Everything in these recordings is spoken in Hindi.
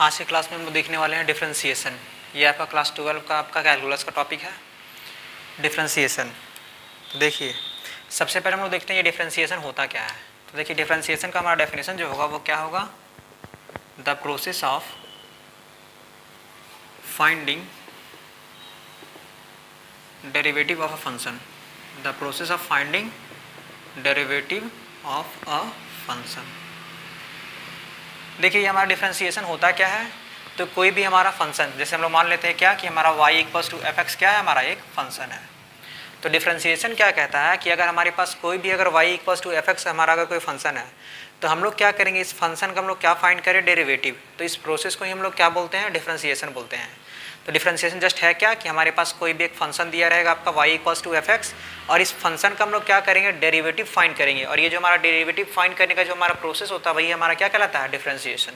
आज के क्लास में हम लोग देखने वाले हैं डिफरेंशिएशन। ये आपका क्लास 12 का आपका कैलकुलस का टॉपिक है डिफरेंशिएशन। तो देखिए सबसे पहले हम लोग देखते हैं ये डिफरेंशिएशन होता क्या है। तो देखिए डिफरेंशिएशन का हमारा डेफिनेशन जो होगा वो क्या होगा, the process of finding derivative of a function. The process of finding derivative of a function. देखिए ये हमारा डिफरेंशिएशन होता क्या है। तो कोई भी हमारा फंक्शन, जैसे हम लोग मान लेते हैं क्या कि हमारा y equals to F X क्या है, हमारा एक फंक्शन है। तो डिफरेंशिएशन क्या कहता है कि अगर हमारे पास कोई भी अगर y equals to F X हमारा अगर कोई फंक्शन है तो हम लोग क्या करेंगे, इस फंक्शन का हम लोग क्या फाइंड करें, डेरिवेटिव। तो इस प्रोसेस को ही हम लोग क्या बोलते हैं, डिफरेंशिएशन बोलते हैं। तो डिफरेंशिएशन जस्ट है क्या कि हमारे पास कोई भी एक फंक्शन दिया रहेगा आपका y equals to F X, और इस फंक्शन का हम लोग क्या करेंगे, डेरिवेटिव फाइंड करेंगे। और ये जो हमारा डेरिवेटिव फाइंड करने का जो हमारा प्रोसेस होता है वही हमारा क्या कहलाता है, डिफरेंशिएशन।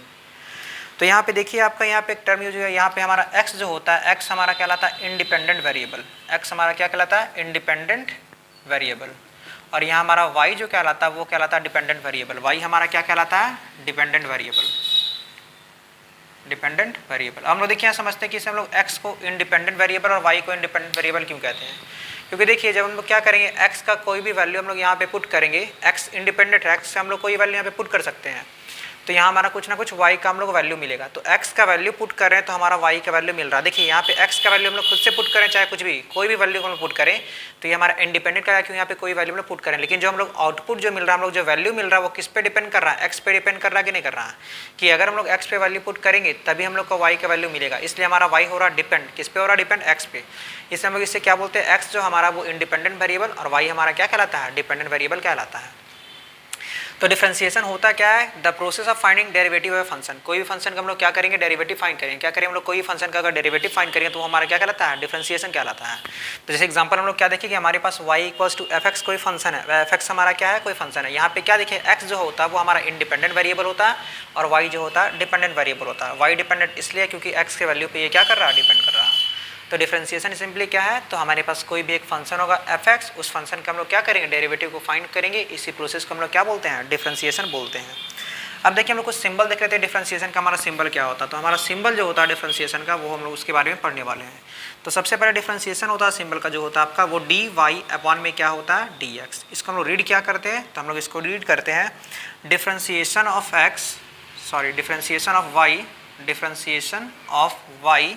तो यहाँ पे देखिए आपका यहाँ पे एक टर्म यूज है, यहाँ पे हमारा x जो होता है, x हमारा क्या कहलाता है, इंडिपेंडेंट वेरिएबल। x हमारा क्या कहलाता है, इंडिपेंडेंट वेरिएबल। और यहाँ हमारा y जो कहलाता है वो कहलाता है डिपेंडेंट वेरिएबल। y हमारा क्या कहलाता है, डिपेंडेंट वेरिएबल। डिपेंडेंट वेरिएबल हम लोग देखिए यहाँ समझते हैं कि इसे हम लोग x को इंडिपेंडेंट वेरिएबल और y को इंडिपेंडेंट वेरिएबल क्यों कहते हैं। क्योंकि देखिए जब हम लोग क्या करेंगे, x का कोई भी वैल्यू हम लोग यहाँ पे पुट करेंगे, x इंडिपेंडेंट है, x से हम लोग कोई वैल्यू यहाँ पे पुट कर सकते हैं, तो यहाँ हमारा कुछ ना कुछ y का हम लोग वैल्यू मिलेगा। तो x का वैल्यू पुट कर रहे हैं तो हमारा y का वैल्यू मिल रहा है। देखिए यहाँ पे x का वैल्यू हम लोग खुद से पुट करें, चाहे कुछ भी कोई भी वैल्यू हम लोग पुट करें, तो ये हमारा इंडिपेंडेंट का है क्यों, यहाँ पे कोई वैल्यू हम लोग पुट करें। लेकिन जो हम लोग आउटपुट जो मिल रहा है, हम लोग जो वैल्यू मिल रहा है वो किस पे डिपेंड कर रहा है, x पे डिपेंड कर रहा है कि नहीं कर रहा है। कि अगर हम लोग x पे वैल्यू पुट करेंगे तभी हम लोग को y का वैल्यू मिलेगा, इसलिए हमारा y हो रहा है डिपेंड, किस पे हो रहा है, डिपेंड x पे। इसलिए हम लोग इससे क्या बोलते हैं, x जो हमारा वो इंडिपेंडेंट वेरिएबल और y हमारा क्या कहलाता है, डिपेंडेंट वेरिएबल कहलाता है। तो डिफरेंशिएशन होता क्या है, the process of finding derivative of function. कोई भी फंक्शन का हम लोग क्या करेंगे, डेरिवेटिव फाइंड करेंगे। क्या करेंगे हम लोग, कोई भी फंक्शन का अगर डेरिवेटिव फाइंड करेंगे तो वो हमारा क्या कहलाता है, डिफरेंशिएशन कहलाता है। तो जैसे एग्जांपल हम लोग क्या देखें कि हमारे पास y equals to F X कोई फंक्शन है, एफ एक्स हमारा क्या है, कोई फंक्शन है। यहाँ पे क्या देखिए x जो होता है वो हमारा इंडिपेंडेंट वेरिएबल होता है और y जो होता है डिपेंडेंट वेरिएबल होता है। y डिपेंडेंट इसलिए क्योंकि x के वैल्यू पे ये क्या कर रहा है, डिपेंड कर रहा है। तो डिफरेंशिएशन सिंपली क्या है, तो हमारे पास कोई भी एक फंक्शन होगा एफ एक्स, उस फंक्शन का हम लोग क्या करेंगे, डेरिवेटिव को फाइंड करेंगे। इसी प्रोसेस को हम लोग क्या बोलते हैं, डिफरेंशिएशन बोलते हैं। अब देखिए हम लोग कुछ सिंबल देख लेते हैं डिफरेंशिएशन का, हमारा सिंबल क्या होता है। तो हमारा सिंबल जो होता है डिफरेंशिएशन का वो हम लोग उसके बारे में पढ़ने वाले हैं। तो सबसे पहले डिफरेंशिएशन होता है सिंबल का जो होता है आपका वो डी वाई अपॉन में क्या होता है, डी एक्स। इसको हम लोग रीड क्या करते हैं, तो हम लोग इसको रीड करते हैं differentiation of X, sorry differentiation of Y, differentiation of Y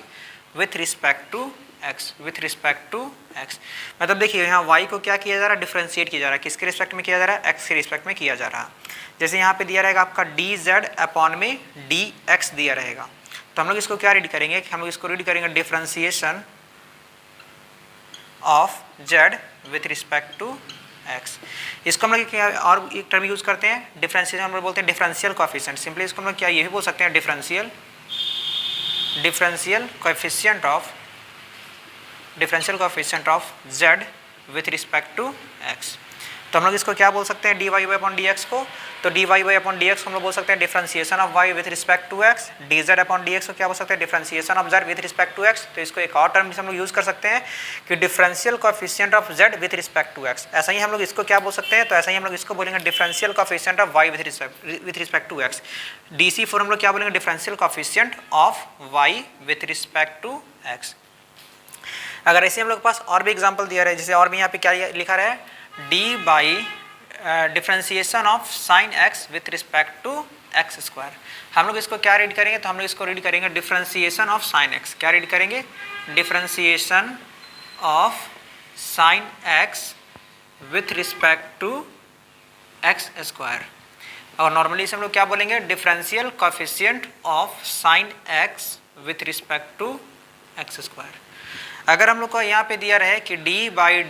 with respect to x, with respect to x। मतलब देखिए यहाँ y को क्या किया जा रहा है, डिफरेंशिएट किया जा रहा है, किसके रिस्पेक्ट में किया जा रहा है, x के रिस्पेक्ट में किया जा रहा है। जैसे यहाँ पे दिया रहेगा आपका dz अपॉन में dx दिया रहेगा, तो हम लोग इसको क्या रीड करेंगे, हम लोग इसको रीड करेंगे differentiation of z with respect to x। इसको हम लोग क्या और एक टर्म यूज करते हैं, डिफरेंशिएशन हम लोग बोलते हैं डिफरेंशियल कोएफिशिएंट। सिंपली इसको हम लोग क्या ये भी बोल सकते हैं, differential coefficient of z with respect to x। तो हम लोग इसको क्या बोल सकते हैं, D Y Y upon D x को। तो D Y Y upon D X हम लोग बोल सकते हैं differentiation of y with respect to x। D Z upon D x को क्या बोल सकते हैं, differentiation of z with respect to x। तो इसको एक और टर्म हम लोग यूज कर सकते हैं कि differential coefficient of z with respect to x। ऐसा ही हम लोग इसको क्या बोल सकते हैं, तो ऐसा ही हम लोग इसको बोलेंगे differential coefficient of y with respect to x। DC for हम लोग क्या बोलेंगे, differential coefficient of y with respect to x। अगर ऐसे हम लोग के पास और भी एग्जांपल दिया है, जैसे और भी यहाँ पे क्या लिखा रहा है, D by differentiation of sine x with respect to X square. हम लोग इसको क्या रीड करेंगे, तो हम लोग इसको रीड करेंगे डिफरेंशिएशन ऑफ साइन एक्स। क्या रीड करेंगे, differentiation of sine x with respect to X square. और नॉर्मली इसे हम लोग क्या बोलेंगे, differential coefficient of sine x with respect to X square. अगर हम लोग को यहाँ पे दिया रहे कि D by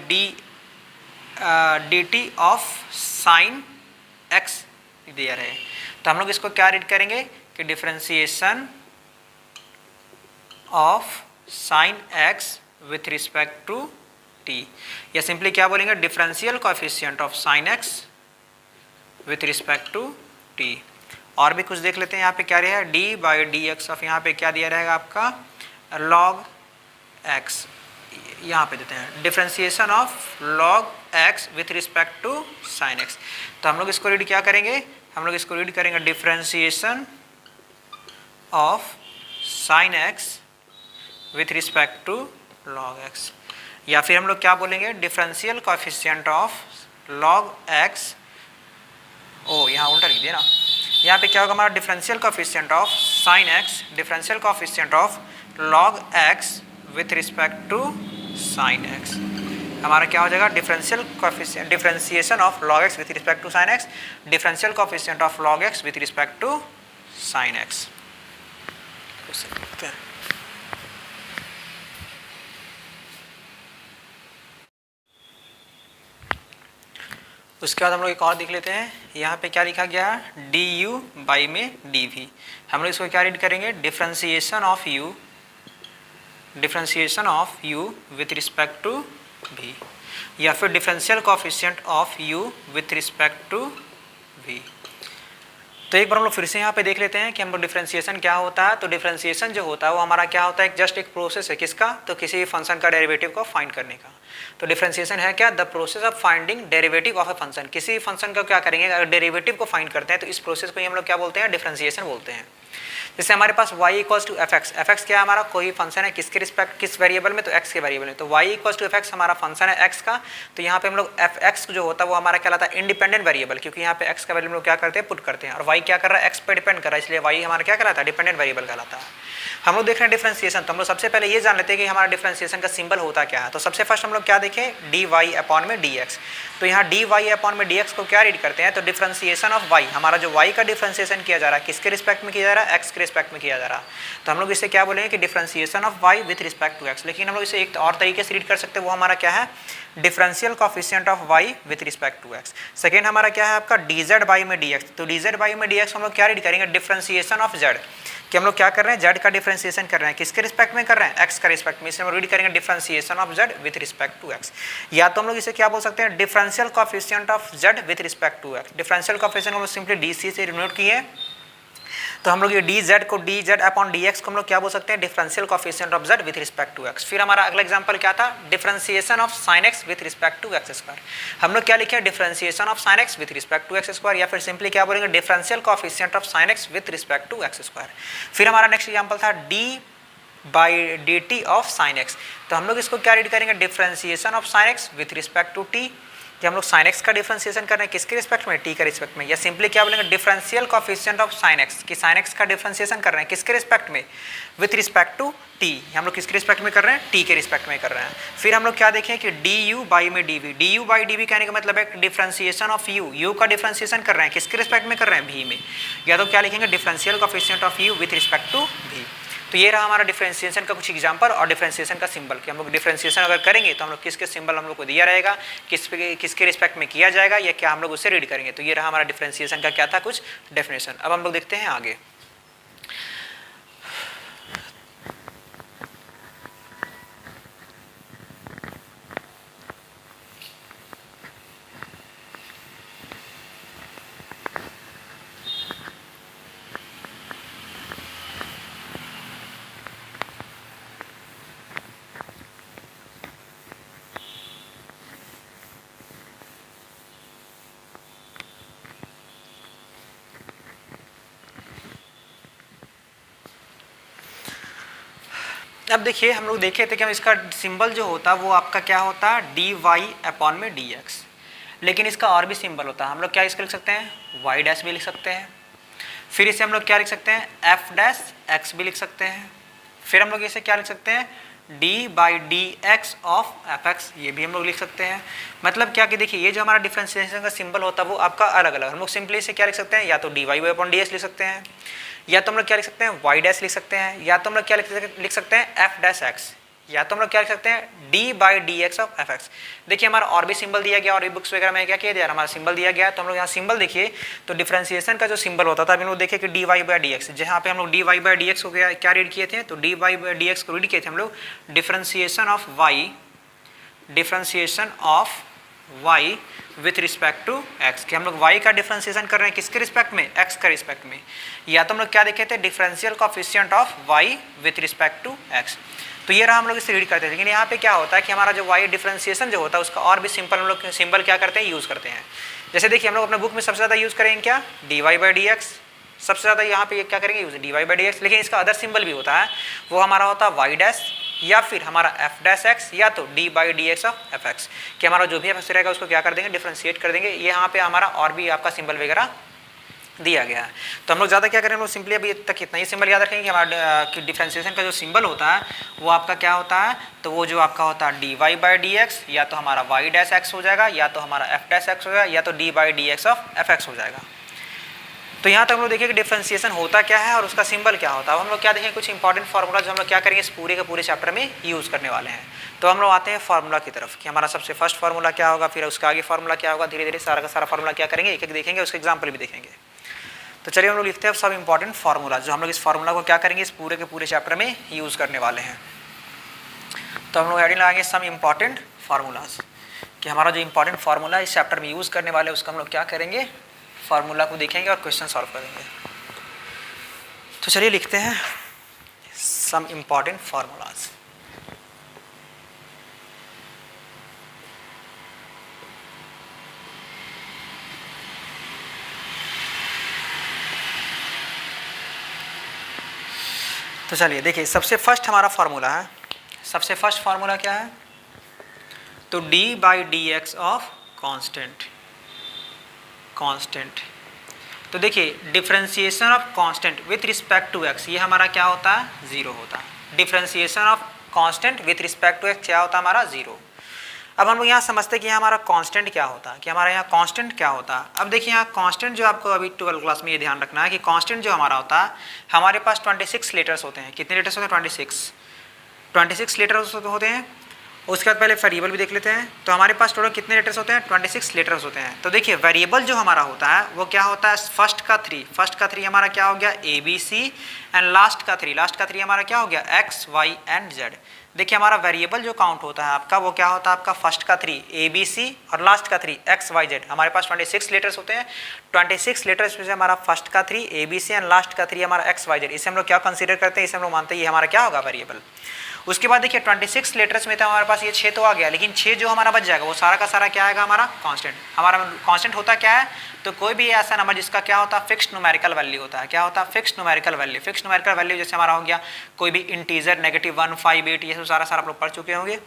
D T of sine X दिया रहे, तो हम लोग इसको क्या रीड करेंगे कि differentiation of sine x with respect to T, या सिंपली क्या बोलेंगे, differential coefficient of sine x with respect to T. और भी कुछ देख लेते हैं, यहाँ पे क्या रहेगा, D by d x of यहाँ पे क्या दिया रहेगा आपका लॉग एक्स। यहाँ पे देते हैं differentiation of log x with respect to sine X. तो हम लोग इसको रीड क्या करेंगे, हम लोग इसको रीड करेंगे differentiation of sine x with respect to log x, या फिर हम लोग क्या बोलेंगे differential coefficient of log x, ओ यहाँ उल्टा लिख दिया ना, यहाँ पे क्या होगा हमारा differential coefficient of sine X, differential coefficient of log x with respect to sine X, हमारा क्या हो जाएगा differential coefficient, differentiation of log x with respect to sine X, differential coefficient of log x with respect to sine X. उसके बाद हम लोग एक और देख लेते हैं, यहाँ पे क्या लिखा गया है डी यू बाई में डी वी, हम लोग इसको क्या रीड करेंगे differentiation of U, differentiation of U with respect to V, या फिर differential coefficient of U with respect to V. तो एक बार हम लोग फिर से यहाँ पे देख लेते हैं कि हम लोग डिफरेंशिएशन क्या होता है। तो डिफरेंशिएशन जो होता है वो हमारा क्या होता है, जस्ट एक प्रोसेस है किसका, तो किसी भी फंक्शन का डेरिवेटिव को फाइंड करने का। तो डिफरेंशिएशन है क्या, the process of finding derivative of a function, किसी फंक्शन का क्या करेंगे अगर डेरिवेटिव को फाइंड करते हैं तो इस प्रोसेस को ही हम लोग क्या बोलते हैं डिफरेंशिएशन बोलते हैं। जैसे हमारे पास y equals to F X, F X क्या है हमारा कोई फंक्शन है किसके रिस्पेक्ट किस वेरिएबल में, तो x के वेरिएबल में, तो y equals to F X हमारा फंक्शन है x का, तो यहाँ पे हम लोग एफ एक्स जो होता है वो हमारा क्या कहलाता है इंडिपेंडेंट वेरिएबल, क्योंकि यहाँ पे x का वैल्यू हम लोग क्या करते हैं पुट करते हैं, और y क्या कर रहा है x पे डिपेंड कर रहा है, इसलिए y हमारा क्या कहलाता है डिपेंडेंट वेरिएबल कहलाता है। हम लोग देख रहे हैं डिफरेंशिएशन, तो हम लोग सबसे पहले ये जान लेते हैं कि हमारा डिफरेंशिएशन का सिंबल होता क्या है। तो सबसे फर्स्ट हम लोग क्या देखें डी वाई अपॉन में डी एक्स, तो यहाँ डी वाई अपॉन में डी एक्स को क्या रीड करते हैं, तो डिफरेंशिएशन ऑफ वाई, हमारा जो वाई का डिफरेंशिएशन किया जा रहा है किसके रिस्पेक्ट में किया जा रहा है एक्स के रिस्पेक्ट में किया जा रहा है, तो हम लोग इसे क्या बोलेंगे कि differentiation of Y with respect to X. लेकिन हम लोग इसे एक और तरीके से रीड कर सकते हैं, वो हमारा क्या है differential coefficient of Y with respect to X. Second हमारा क्या है आपका डी जेड बाई में डी एक्स, तो डी जेड बाई में डी एक्स हम लोग क्या रीड करेंगे डिफरेंशिएशन ऑफ जेड, कि हम लोग क्या कर रहे हैं जेड का डिफरेंशिएशन कर रहे हैं किसके रिस्पेक्ट में कर रहे हैं एक्स का रिस्पेक्ट में, इसे हम रीड करेंगे differentiation of Z with respect to X. या तो हम लोग इसे क्या बोल सकते हैं differential coefficient of Z with respect to X, differential coefficient हम लोग सिंपली डी सी से डिनोट किए, तो हम लोग ये डी जेड को D Z upon D x को हम लोग क्या बोल सकते हैं differential coefficient of Z with respect to X. फिर हमारा अगला एग्जांपल क्या था differentiation of sine x with respect to X square, हम लोग क्या लिखे differentiation of sine x with respect to X square, या फिर सिंपली क्या बोलेंगे differential coefficient of sine x with respect to X square. फिर हमारा नेक्स्ट एग्जांपल था D by D T of sine X, तो हम लोग इसको क्या रीड करेंगे differentiation of sine x with respect to T, कि हम लोग साइन एक्स का डिफरेंशिएशन कर रहे हैं किसके रिस्पेक्ट में टी के रिस्पेक्ट में, या सिंपली क्या बोलेंगे differential coefficient of sine x, कि साइन एक्स का डिफरेंशिएशन कर रहे हैं किसके रिस्पेक्ट में विथ रिस्पेक्ट टू टी, हम लोग किसके रिस्पेक्ट में कर रहे हैं टी के रिस्पेक्ट में कर रहे हैं। फिर हम लोग क्या देखें कि डी यू बाई में D V, D U by D V कहने का मतलब है डिफरेंशिएशन ऑफ यू, यू का डिफरेंशिएशन कर रहे हैं किसके रिस्पेक्ट में कर रहे हैं वी में, या तो क्या लिखेंगे differential coefficient of U with respect to V. तो ये रहा हमारा डिफरेंशिएशन का कुछ एग्जांपल और डिफरेंशिएशन का सिंबल, कि हम लोग डिफरेंशिएशन अगर करेंगे तो हम लोग किसके सिंबल हम लोग को दिया रहेगा, किसके रिस्पेक्ट में किया जाएगा, या क्या हम लोग उससे रीड करेंगे। तो ये रहा हमारा डिफरेंशिएशन का क्या था कुछ डेफिनेशन। अब हम लोग देखते हैं आगे। अब देखिए हम लोग देखे थे कि हम इसका सिंबल जो होता है वो आपका क्या होता है डी वाई अपॉन में डी एक्स, लेकिन इसका और भी सिंबल होता है, हम लोग क्या इसका लिख सकते हैं वाई डैश भी लिख सकते हैं, फिर इसे हम लोग क्या लिख सकते हैं एफ डैश एक्स भी लिख सकते हैं, फिर हम लोग इसे क्या लिख सकते हैं d by d x of F x, ये भी हम लोग लिख सकते हैं। मतलब क्या कि देखिए ये जो हमारा डिफरेंशिएशन का सिंबल होता है वो आपका अलग अलग, हम लोग सिंपली इसे क्या लिख सकते हैं या तो D Y Y upon D X लिख सकते हैं, या तो हम लोग क्या लिख सकते हैं वाई डैश लिख सकते हैं, या तो हम लोग क्या लिख सकते हैं एफ डैश एक्स, या तो हम लोग क्या लिख सकते हैं d by d x of F x. देखिए हमारा और भी सिंबल दिया गया, और भी बुक्स वगैरह में क्या किया गया हमारा सिंबल दिया गया, तो हम लोग यहाँ सिंबल देखिए तो डिफरेंशिएशन का जो सिंबल होता था अभी हम लोग देखिए कि d y by d x, जहाँ पे हम लोग d y by d x को क्या रीड किए थे, तो D y by d x को रीड किए थे हम लोग differentiation of Y, differentiation of y with respect to x, कि हम लोग y का डिफरेंशिएशन कर रहे हैं किसके रिस्पेक्ट में x का रिस्पेक्ट में, या तो हम लोग क्या देखे थे differential coefficient of y with respect to x। तो ये रहा हम लोग इसे रीड करते हैं, लेकिन यहाँ पे क्या होता है कि हमारा जो y डिफरेंशिएशन जो होता है उसका और भी सिंपल हम लोग सिंबल क्या करते हैं यूज़ करते हैं। जैसे देखिए हम लोग अपने बुक में सबसे ज़्यादा यूज़ करेंगे क्या d y by d x, सबसे ज़्यादा यहाँ पे ये क्या करेंगे use d y by d x, लेकिन इसका अदर सिंबल भी होता है, वो हमारा होता है वाई डैश या फिर हमारा एफ डैश एक्स या तो D by d x of F x, कि हमारा जो भी एफ एक्स रहेगा उसको क्या कर देंगे डिफ्रेंशिएट कर देंगे। ये यहाँ पे हमारा और भी आपका सिंबल वगैरह दिया गया है। तो हम लोग ज़्यादा क्या करें, हम लोग सिंपली अभी तक इतना ही सिंबल याद रखेंगे कि हमारा कि डिफ्रेंशिएशन का जो सिंबल होता है वो आपका क्या होता है, तो वो जो आपका होता है d y by d x, या तो हमारा वाई डैश एक्स हो जाएगा, या तो हमारा एफ डैश एक्स हो जाएगा, या तो D by d x of F x हो जाएगा। तो यहाँ तक हम लोग देखिए कि डिफ्रेंशिएशन होता क्या है और उसका सिंबल क्या होता है। अब हम लोग क्या देखेंगे कुछ इंपॉर्टेंट फार्मूला जो हम लोग क्या करेंगे इस पूरे के पूरे चैप्टर में यूज़ करने वाले हैं। तो हम लोग आते हैं फार्मूला की तरफ कि हमारा सबसे फर्स्ट फार्मूला क्या होगा, फिर उसका आगे फार्मूला क्या होगा, धीरे धीरे सारा का सारा फार्मूला क्या करेंगे एक एक देखेंगे, उसके एग्जाम्पल भी देखेंगे। तो चलिए हम लोग लिखते हैं सब इंपॉर्टेंट फार्मूला जो हम लोग इस फार्मूला को क्या करेंगे इस पूरे के पूरे चैप्टर में यूज़ करने वाले हैं। तो हम लोग हेडिंग लगाएंगे सम इंपॉर्टेंट फार्मूलाज, कि हमारा जो इंपॉर्टेंट फार्मूला इस चैप्टर में यूज़ करने वाले हैं उसका हम लोग क्या करेंगे फार्मूला को देखेंगे और क्वेश्चन सॉल्व करेंगे। तो चलिए लिखते हैं सम इंपॉर्टेंट फार्मूलाज। तो चलिए देखिए सबसे फर्स्ट हमारा फार्मूला है, सबसे फर्स्ट फार्मूला क्या है, तो d by d x of constant, constant. तो देखिए differentiation of constant with respect to x, ये हमारा क्या होता है जीरो होता है। Differentiation of constant with respect to x क्या होता है हमारा जीरो। अब हम लोग यहाँ समझते हैं कि हमारा कांस्टेंट क्या होता है, कि हमारा यहाँ कांस्टेंट क्या होता है। अब देखिए यहाँ कांस्टेंट जो आपको अभी 12th क्लास में ये ध्यान रखना है कि कांस्टेंट जो हमारा होता है, हमारे पास 26 लेटर्स होते हैं। कितने लेटर्स होते हैं 26 लेटर्स होते हैं। उसके बाद पहले वेरिएबल भी देख लेते हैं। तो हमारे पास टोटल कितने लेटर्स होते हैं 26 लेटर्स होते हैं। तो देखिए वेरिएबल जो हमारा होता है वो क्या होता है, फर्स्ट का 3 हमारा क्या हो गया a b c, and last का 3 हमारा क्या हो गया एक्स वाई एंड जेड। देखिए हमारा वेरिएबल जो काउंट होता है आपका वो क्या होता है, आपका फर्स्ट का 3 ए बी सी और लास्ट का 3 एक्स वाई जेड। हमारे पास 26 लेटर्स होते हैं। 26 लेटर्स में से हमारा फर्स्ट का 3 a b c and last का 3 हमारा एक्स वाई जेड, इसे हम लोग क्या कंसीडर करते हैं, इसे हम लोग मानते हैं ये हमारा क्या होगा वेरिएबल। उसके बाद देखिए 26 लेटर्स में तो हमारे पास ये 6 तो आ गया, लेकिन 6 जो हमारा बच जाएगा वो सारा का सारा क्या आएगा हमारा कांस्टेंट। हमारा कांस्टेंट होता क्या है, तो कोई भी ऐसा नंबर जिसका क्या होता है फिक्स्ड न्यूमेरिकल वैल्यू होता है। क्या होता है fixed numerical value. Fixed numerical value जैसे हमारा हो गया कोई भी इंटीजर -1, 5, 8, ये सब सारा आप लोग पढ़ चुके होंगे।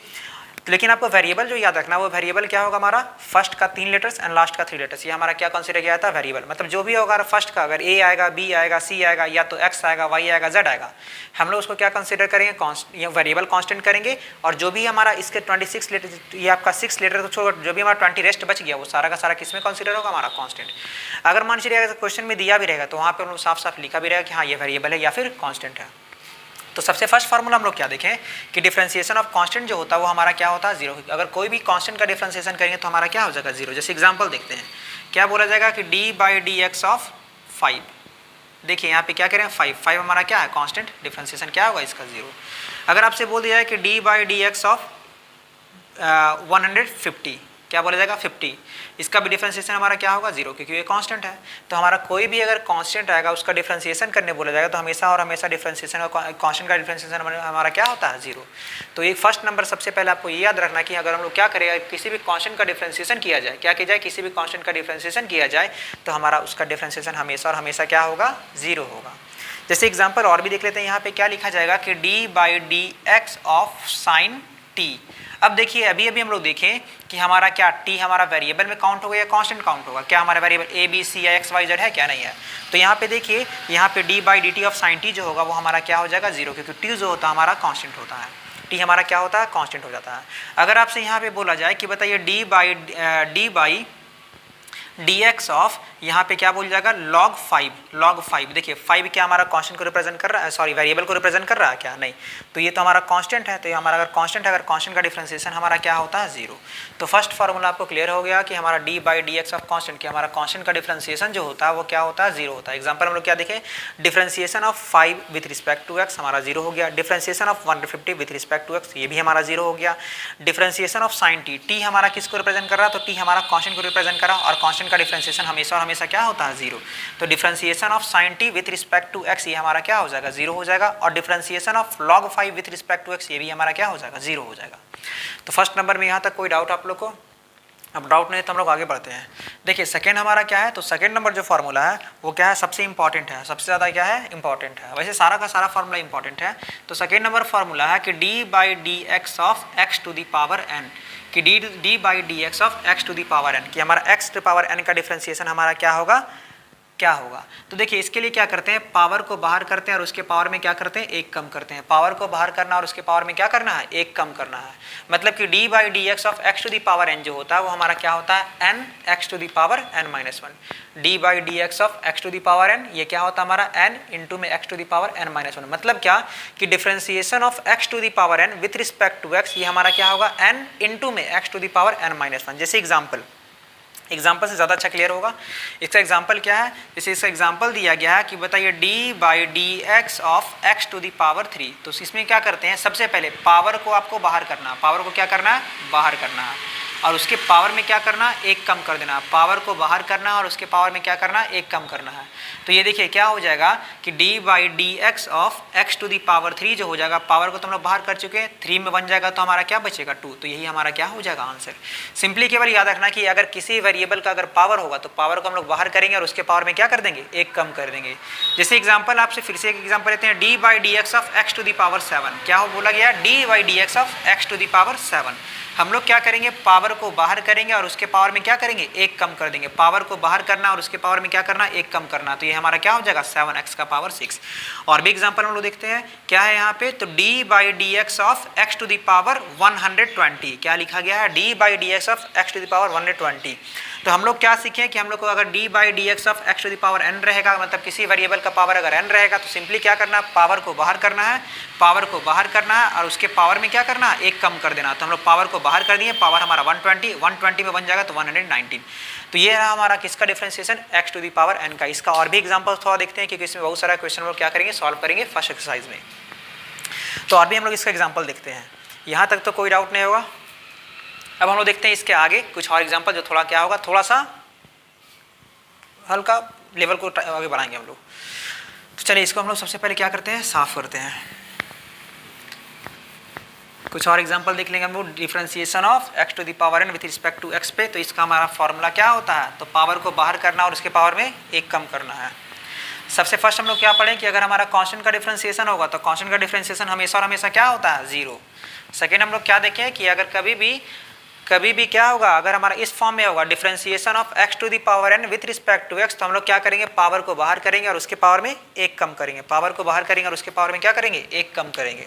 लेकिन आपको वेरिएबल जो याद रखना है वो वेरिएबल क्या होगा हमारा फर्स्ट का 3 लेटर्स एंड लास्ट का 3 लेटर्स, ये हमारा क्या कंसीडर किया जाता है वेरिएबल। मतलब जो भी होगा फर्स्ट का अगर ए आएगा बी आएगा सी आएगा या तो एक्स आएगा वाई आएगा जेड आएगा, हम लोग उसको क्या कंसीडर करेंगे वेरिएबल कांस्टेंट करेंगे। और जो भी हमारा इसके 26 लेटर ये आपका 6 लेटर को छोड़ जो भी हमारा 20 रेस्ट बच गया वो सारा का सारा किस में कंसीडर होगा हमारा कांस्टेंट। अगर मान चलिए अगर क्वेश्चन में दिया भी रहेगा तो वहाँ पर हम लोग साफ साफ लिखा भी रहेगा कि हाँ ये वेरिएबल है या फिर कांस्टेंट है। तो सबसे फर्स्ट फार्मूला हम लोग क्या देखें कि डिफरेंशिएशन ऑफ कांस्टेंट जो होता है वो हमारा क्या होता है जीरो। अगर कोई भी कांस्टेंट का डिफरेंशिएशन करेंगे तो हमारा क्या हो जाएगा जीरो। जैसे एग्जांपल देखते हैं, क्या बोला जाएगा कि d by d x of 5। देखिए यहाँ पे क्या करें 5 हमारा क्या है कांस्टेंट, डिफरेंशिएशन क्या होगा इसका जीरो। अगर आपसे बोल दिया जाए कि d by d x of 150, क्या बोला जाएगा 50, इसका भी डिफरेंशिएशन हमारा क्या होगा जीरो, क्योंकि ये कांस्टेंट है। तो हमारा कोई भी अगर कांस्टेंट आएगा उसका डिफरेंशिएशन करने बोला जाएगा तो हमेशा और हमेशा डिफरेंशिएशन कांस्टेंट का डिफरेंशिएशन हमारा क्या होता है जीरो। तो ये फर्स्ट नंबर सबसे पहले आपको ये याद रखना कि अगर हम लोग क्या करेगा किसी भी कांस्टेंट का डिफरेंशिएशन किया जाए, क्या किया जाए किसी भी कांस्टेंट का डिफरेंशिएशन किया जाए तो हमारा उसका डिफरेंशिएशन हमेशा और हमेशा क्या होगा जीरो होगा। जैसे एग्जाम्पल और भी देख लेते हैं, यहाँ पे क्या लिखा जाएगा कि d by d x of sine t। अब देखिए अभी हम लोग देखें कि हमारा क्या t हमारा वेरिएबल में काउंट होगा या कांस्टेंट काउंट होगा, क्या हमारा वेरिएबल a b c या x y z है क्या नहीं है। तो यहाँ पे देखिए यहाँ पे d by D T of sine t जो होगा वो हमारा क्या हो जाएगा जीरो, क्योंकि t जो होता है हमारा कांस्टेंट होता है, t हमारा क्या होता है कांस्टेंट हो जाता है। अगर आपसे यहाँ पे बोला जाए कि बताइए d by d x of यहाँ पे क्या बोल जाएगा log 5। देखिए 5 क्या हमारा कांस्टेंट को रिप्रेजेंट कर रहा है, सॉरी वेरिएबल को रिप्रेजेंट कर रहा है क्या, नहीं। तो ये तो हमारा कांस्टेंट है, तो ये हमारा अगर कांस्टेंट है, अगर कांस्टेंट का डिफरेंशिएशन हमारा क्या होता है जीरो। तो फर्स्ट फार्मूला आपको क्लियर हो गया कि हमारा d by d x of constant कि हमारा कांस्टेंट का डिफरेंशिएशन जो होता है वो क्या होता है जीरो होता है। एग्जाम्पल हम लोग क्या देखें, differentiation of 5 with respect to x हमारा जीरो हो गया। Differentiation of 150 with respect to x ये भी हमारा जीरो हो गया। डिफरेंशिएशन ऑफ साइन t हमारा किसको रिप्रेजेंट कर रहा है, तो t हमारा कांस्टेंट को रिप्रेजेंट कर रहा है और कांस्टेंट का डिफरेंशिएशन हमेशा और हमेशा क्या होता है जीरो। तो differentiation of sine t with respect to x ये हमारा क्या हो जाएगा जीरो हो जाएगा। और differentiation of log 5 with respect to x ये भी हमारा क्या हो जाएगा जीरो हो जाएगा। तो फर्स्ट नंबर में यहाँ तक कोई डाउट आप लोग को, अब डाउट नहीं है तो हम लोग आगे बढ़ते हैं। देखिए सेकेंड हमारा क्या है, तो सेकेंड नंबर जो फार्मूला है वो क्या है, सबसे इंपॉर्टेंट है, सबसे ज़्यादा क्या है, इंपॉर्टेंट है। वैसे सारा का सारा फार्मूला इंपॉर्टेंट है। तो सेकेंड नंबर फार्मूला है कि D by d x of x to the power n, कि D by d x of x to the power n, कि हमारा एक्स टू पावर एन का डिफ्रेंसिएशन हमारा क्या होगा, क्या होगा। तो देखिए इसके लिए क्या करते हैं, पावर को बाहर करते हैं और उसके पावर में क्या करते हैं, एक कम करते हैं। पावर को बाहर करना और उसके पावर में क्या करना है, एक कम करना है। मतलब कि D by d x of x to the power n जो होता है वो हमारा क्या होता है, n x to the power n minus one. D by d x of x to the power n, ये क्या होता है हमारा एन इंटू में x to the power n minus one. मतलब क्या कि differentiation of x to the power n with respect to x, ये हमारा क्या होगा, एन इंटू में x to the power n minus one. जैसे एग्जाम्पल से ज़्यादा अच्छा क्लियर होगा। इसका एग्जाम्पल क्या है, जैसे इसका एग्जाम्पल दिया गया है कि बताइए d by d x of x to the power three. तो इसमें क्या करते हैं, सबसे पहले पावर को आपको बाहर करना है, पावर को क्या करना है, बाहर करना है, और उसके पावर में क्या करना है, एक कम कर देना। पावर को बाहर करना और उसके पावर में क्या करना है, एक कम करना है। तो ये देखिए क्या हो जाएगा कि D by d x of x to the power three जो हो जाएगा, पावर को तो हम लोग बाहर कर चुके हैं, थ्री में बन जाएगा तो हमारा क्या बचेगा, टू। तो यही हमारा क्या हो जाएगा आंसर। सिंपली केवल याद रखना कि अगर किसी वेरिएबल का अगर पावर होगा तो पावर को हम लोग बाहर करेंगे और उसके पावर में क्या कर देंगे, एक कम कर देंगे। जैसे एग्जाम्पल आपसे फिर से एक एग्जाम्पल लेते हैं, d by d x of x to the power seven. क्या हो बोला गया, d by d x of x to the power seven. हम लोग क्या करेंगे, पावर को बाहर करेंगे और उसके पावर में क्या करेंगे, एक कम कर देंगे। पावर को बाहर करना और उसके पावर में क्या करना, एक कम करना। तो ये हमारा क्या हो जाएगा, 7x का पावर 6। और भी एग्जांपल हम लोग देखते हैं क्या है यहाँ पे, तो d by d x of x to the power 120। क्या लिखा गया है, d by d x of x to the power 120। तो हम लोग क्या सीखे कि हम लोग को अगर d by d x of x to the power n रहेगा, मतलब किसी वेरिएबल का पावर अगर n रहेगा, तो सिंपली क्या करना है, पावर को बाहर करना है, पावर को बाहर करना है और उसके पावर में क्या करना है, एक कम कर देना। तो हम लोग पावर को बाहर कर दिए, पावर हमारा 120 में बन जाएगा तो 119। तो ये रहा हमारा किसका differentiation, x to the power n का। इसका और भी एग्जांपल थोड़ा देखते हैं क्योंकि इसमें बहुत सारा क्वेश्चन हम लोग क्या करेंगे, सॉल्व करेंगे फर्स्ट एक्सरसाइज में। तो और भी हम लोग इसका एग्जांपल देखते हैं, यहाँ तक तो कोई डाउट नहीं होगा। अब हम लोग देखते हैं इसके आगे कुछ और एग्जांपल जो थोड़ा क्या होगा, थोड़ा सा हल्का लेवल को आगे बढ़ाएंगे हम लोग। तो चलिए इसको हम लोग सबसे पहले क्या करते हैं, साफ करते हैं। कुछ और एग्जांपल देख लेंगे हम लोग, differentiation of x to the power n with respect to x पे। तो इसका हमारा फॉर्मूला क्या होता है, तो पावर को बाहर करना और उसके पावर में एक कम करना है। सबसे फर्स्ट हम लोग क्या पढ़ें कि अगर हमारा कांस्टेंट का डिफरेंशिएशन होगा तो कांस्टेंट का डिफरेंशिएशन हमेशा और हमेशा क्या होता है, जीरो। सेकेंड हम लोग क्या देखें कि अगर कभी भी क्या होगा, अगर हमारा इस फॉर्म में होगा differentiation of x to the power n with respect to x, तो हम लोग क्या करेंगे, पावर को बाहर करेंगे और उसके पावर में एक कम करेंगे। पावर को बाहर करेंगे और उसके पावर में क्या करेंगे, एक कम करेंगे।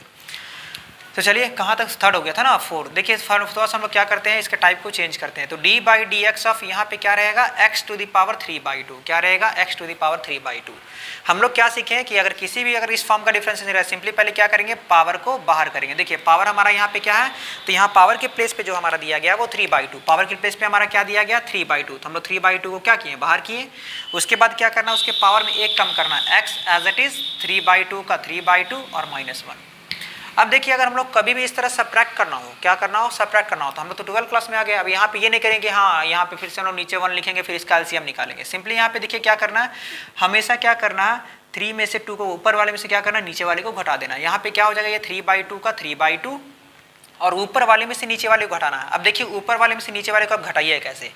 तो चलिए कहाँ तक, थर्ड हो गया था ना, 4। देखिए थोड़ा सा हम लोग क्या करते हैं, इसके टाइप को चेंज करते हैं। तो d by d x of यहाँ पे क्या रहेगा, x टू दी पावर 3/2। क्या रहेगा, x टू दी पावर 3/2। हम लोग क्या सीखे हैं कि अगर किसी भी अगर इस फॉर्म का डिफरेंशिएशन है, सिंपली पहले क्या करेंगे, पावर को बाहर करेंगे। देखिए पावर हमारा यहाँ पे क्या है, तो यहाँ पावर के प्लेस पे जो हमारा दिया गया वो 3/2। पावर के प्लेस पे हमारा क्या दिया गया, 3/2। तो हम लोग 3/2 को क्या किए, बाहर किए। उसके बाद क्या करना, उसके पावर में एक कम करना, x एज इट इज 3/2 का 3/2 और -1। अब देखिए अगर हम लोग कभी भी इस तरह सब्ट्रैक्ट करना हो, क्या करना हो, सब्ट्रैक्ट करना हो, तो हम लोग तो 12 क्लास में आ गए। अब यहाँ पे ये नहीं करेंगे हाँ यहाँ पे फिर से हम लोग नीचे 1 लिखेंगे फिर इसका एलसीएम निकालेंगे। सिंपली यहाँ पे देखिए क्या करना है, हमेशा क्या करना है, 3 में से 2 को ऊपर वाले में से क्या करना, नीचे वाले को घटा देना। यहाँ पे क्या हो जाएगा, ये 3/2 का 3/2 और ऊपर वाले में से नीचे वाले को घटाना है। अब देखिए ऊपर वाले में से नीचे वाले को अब घटाइए कैसे,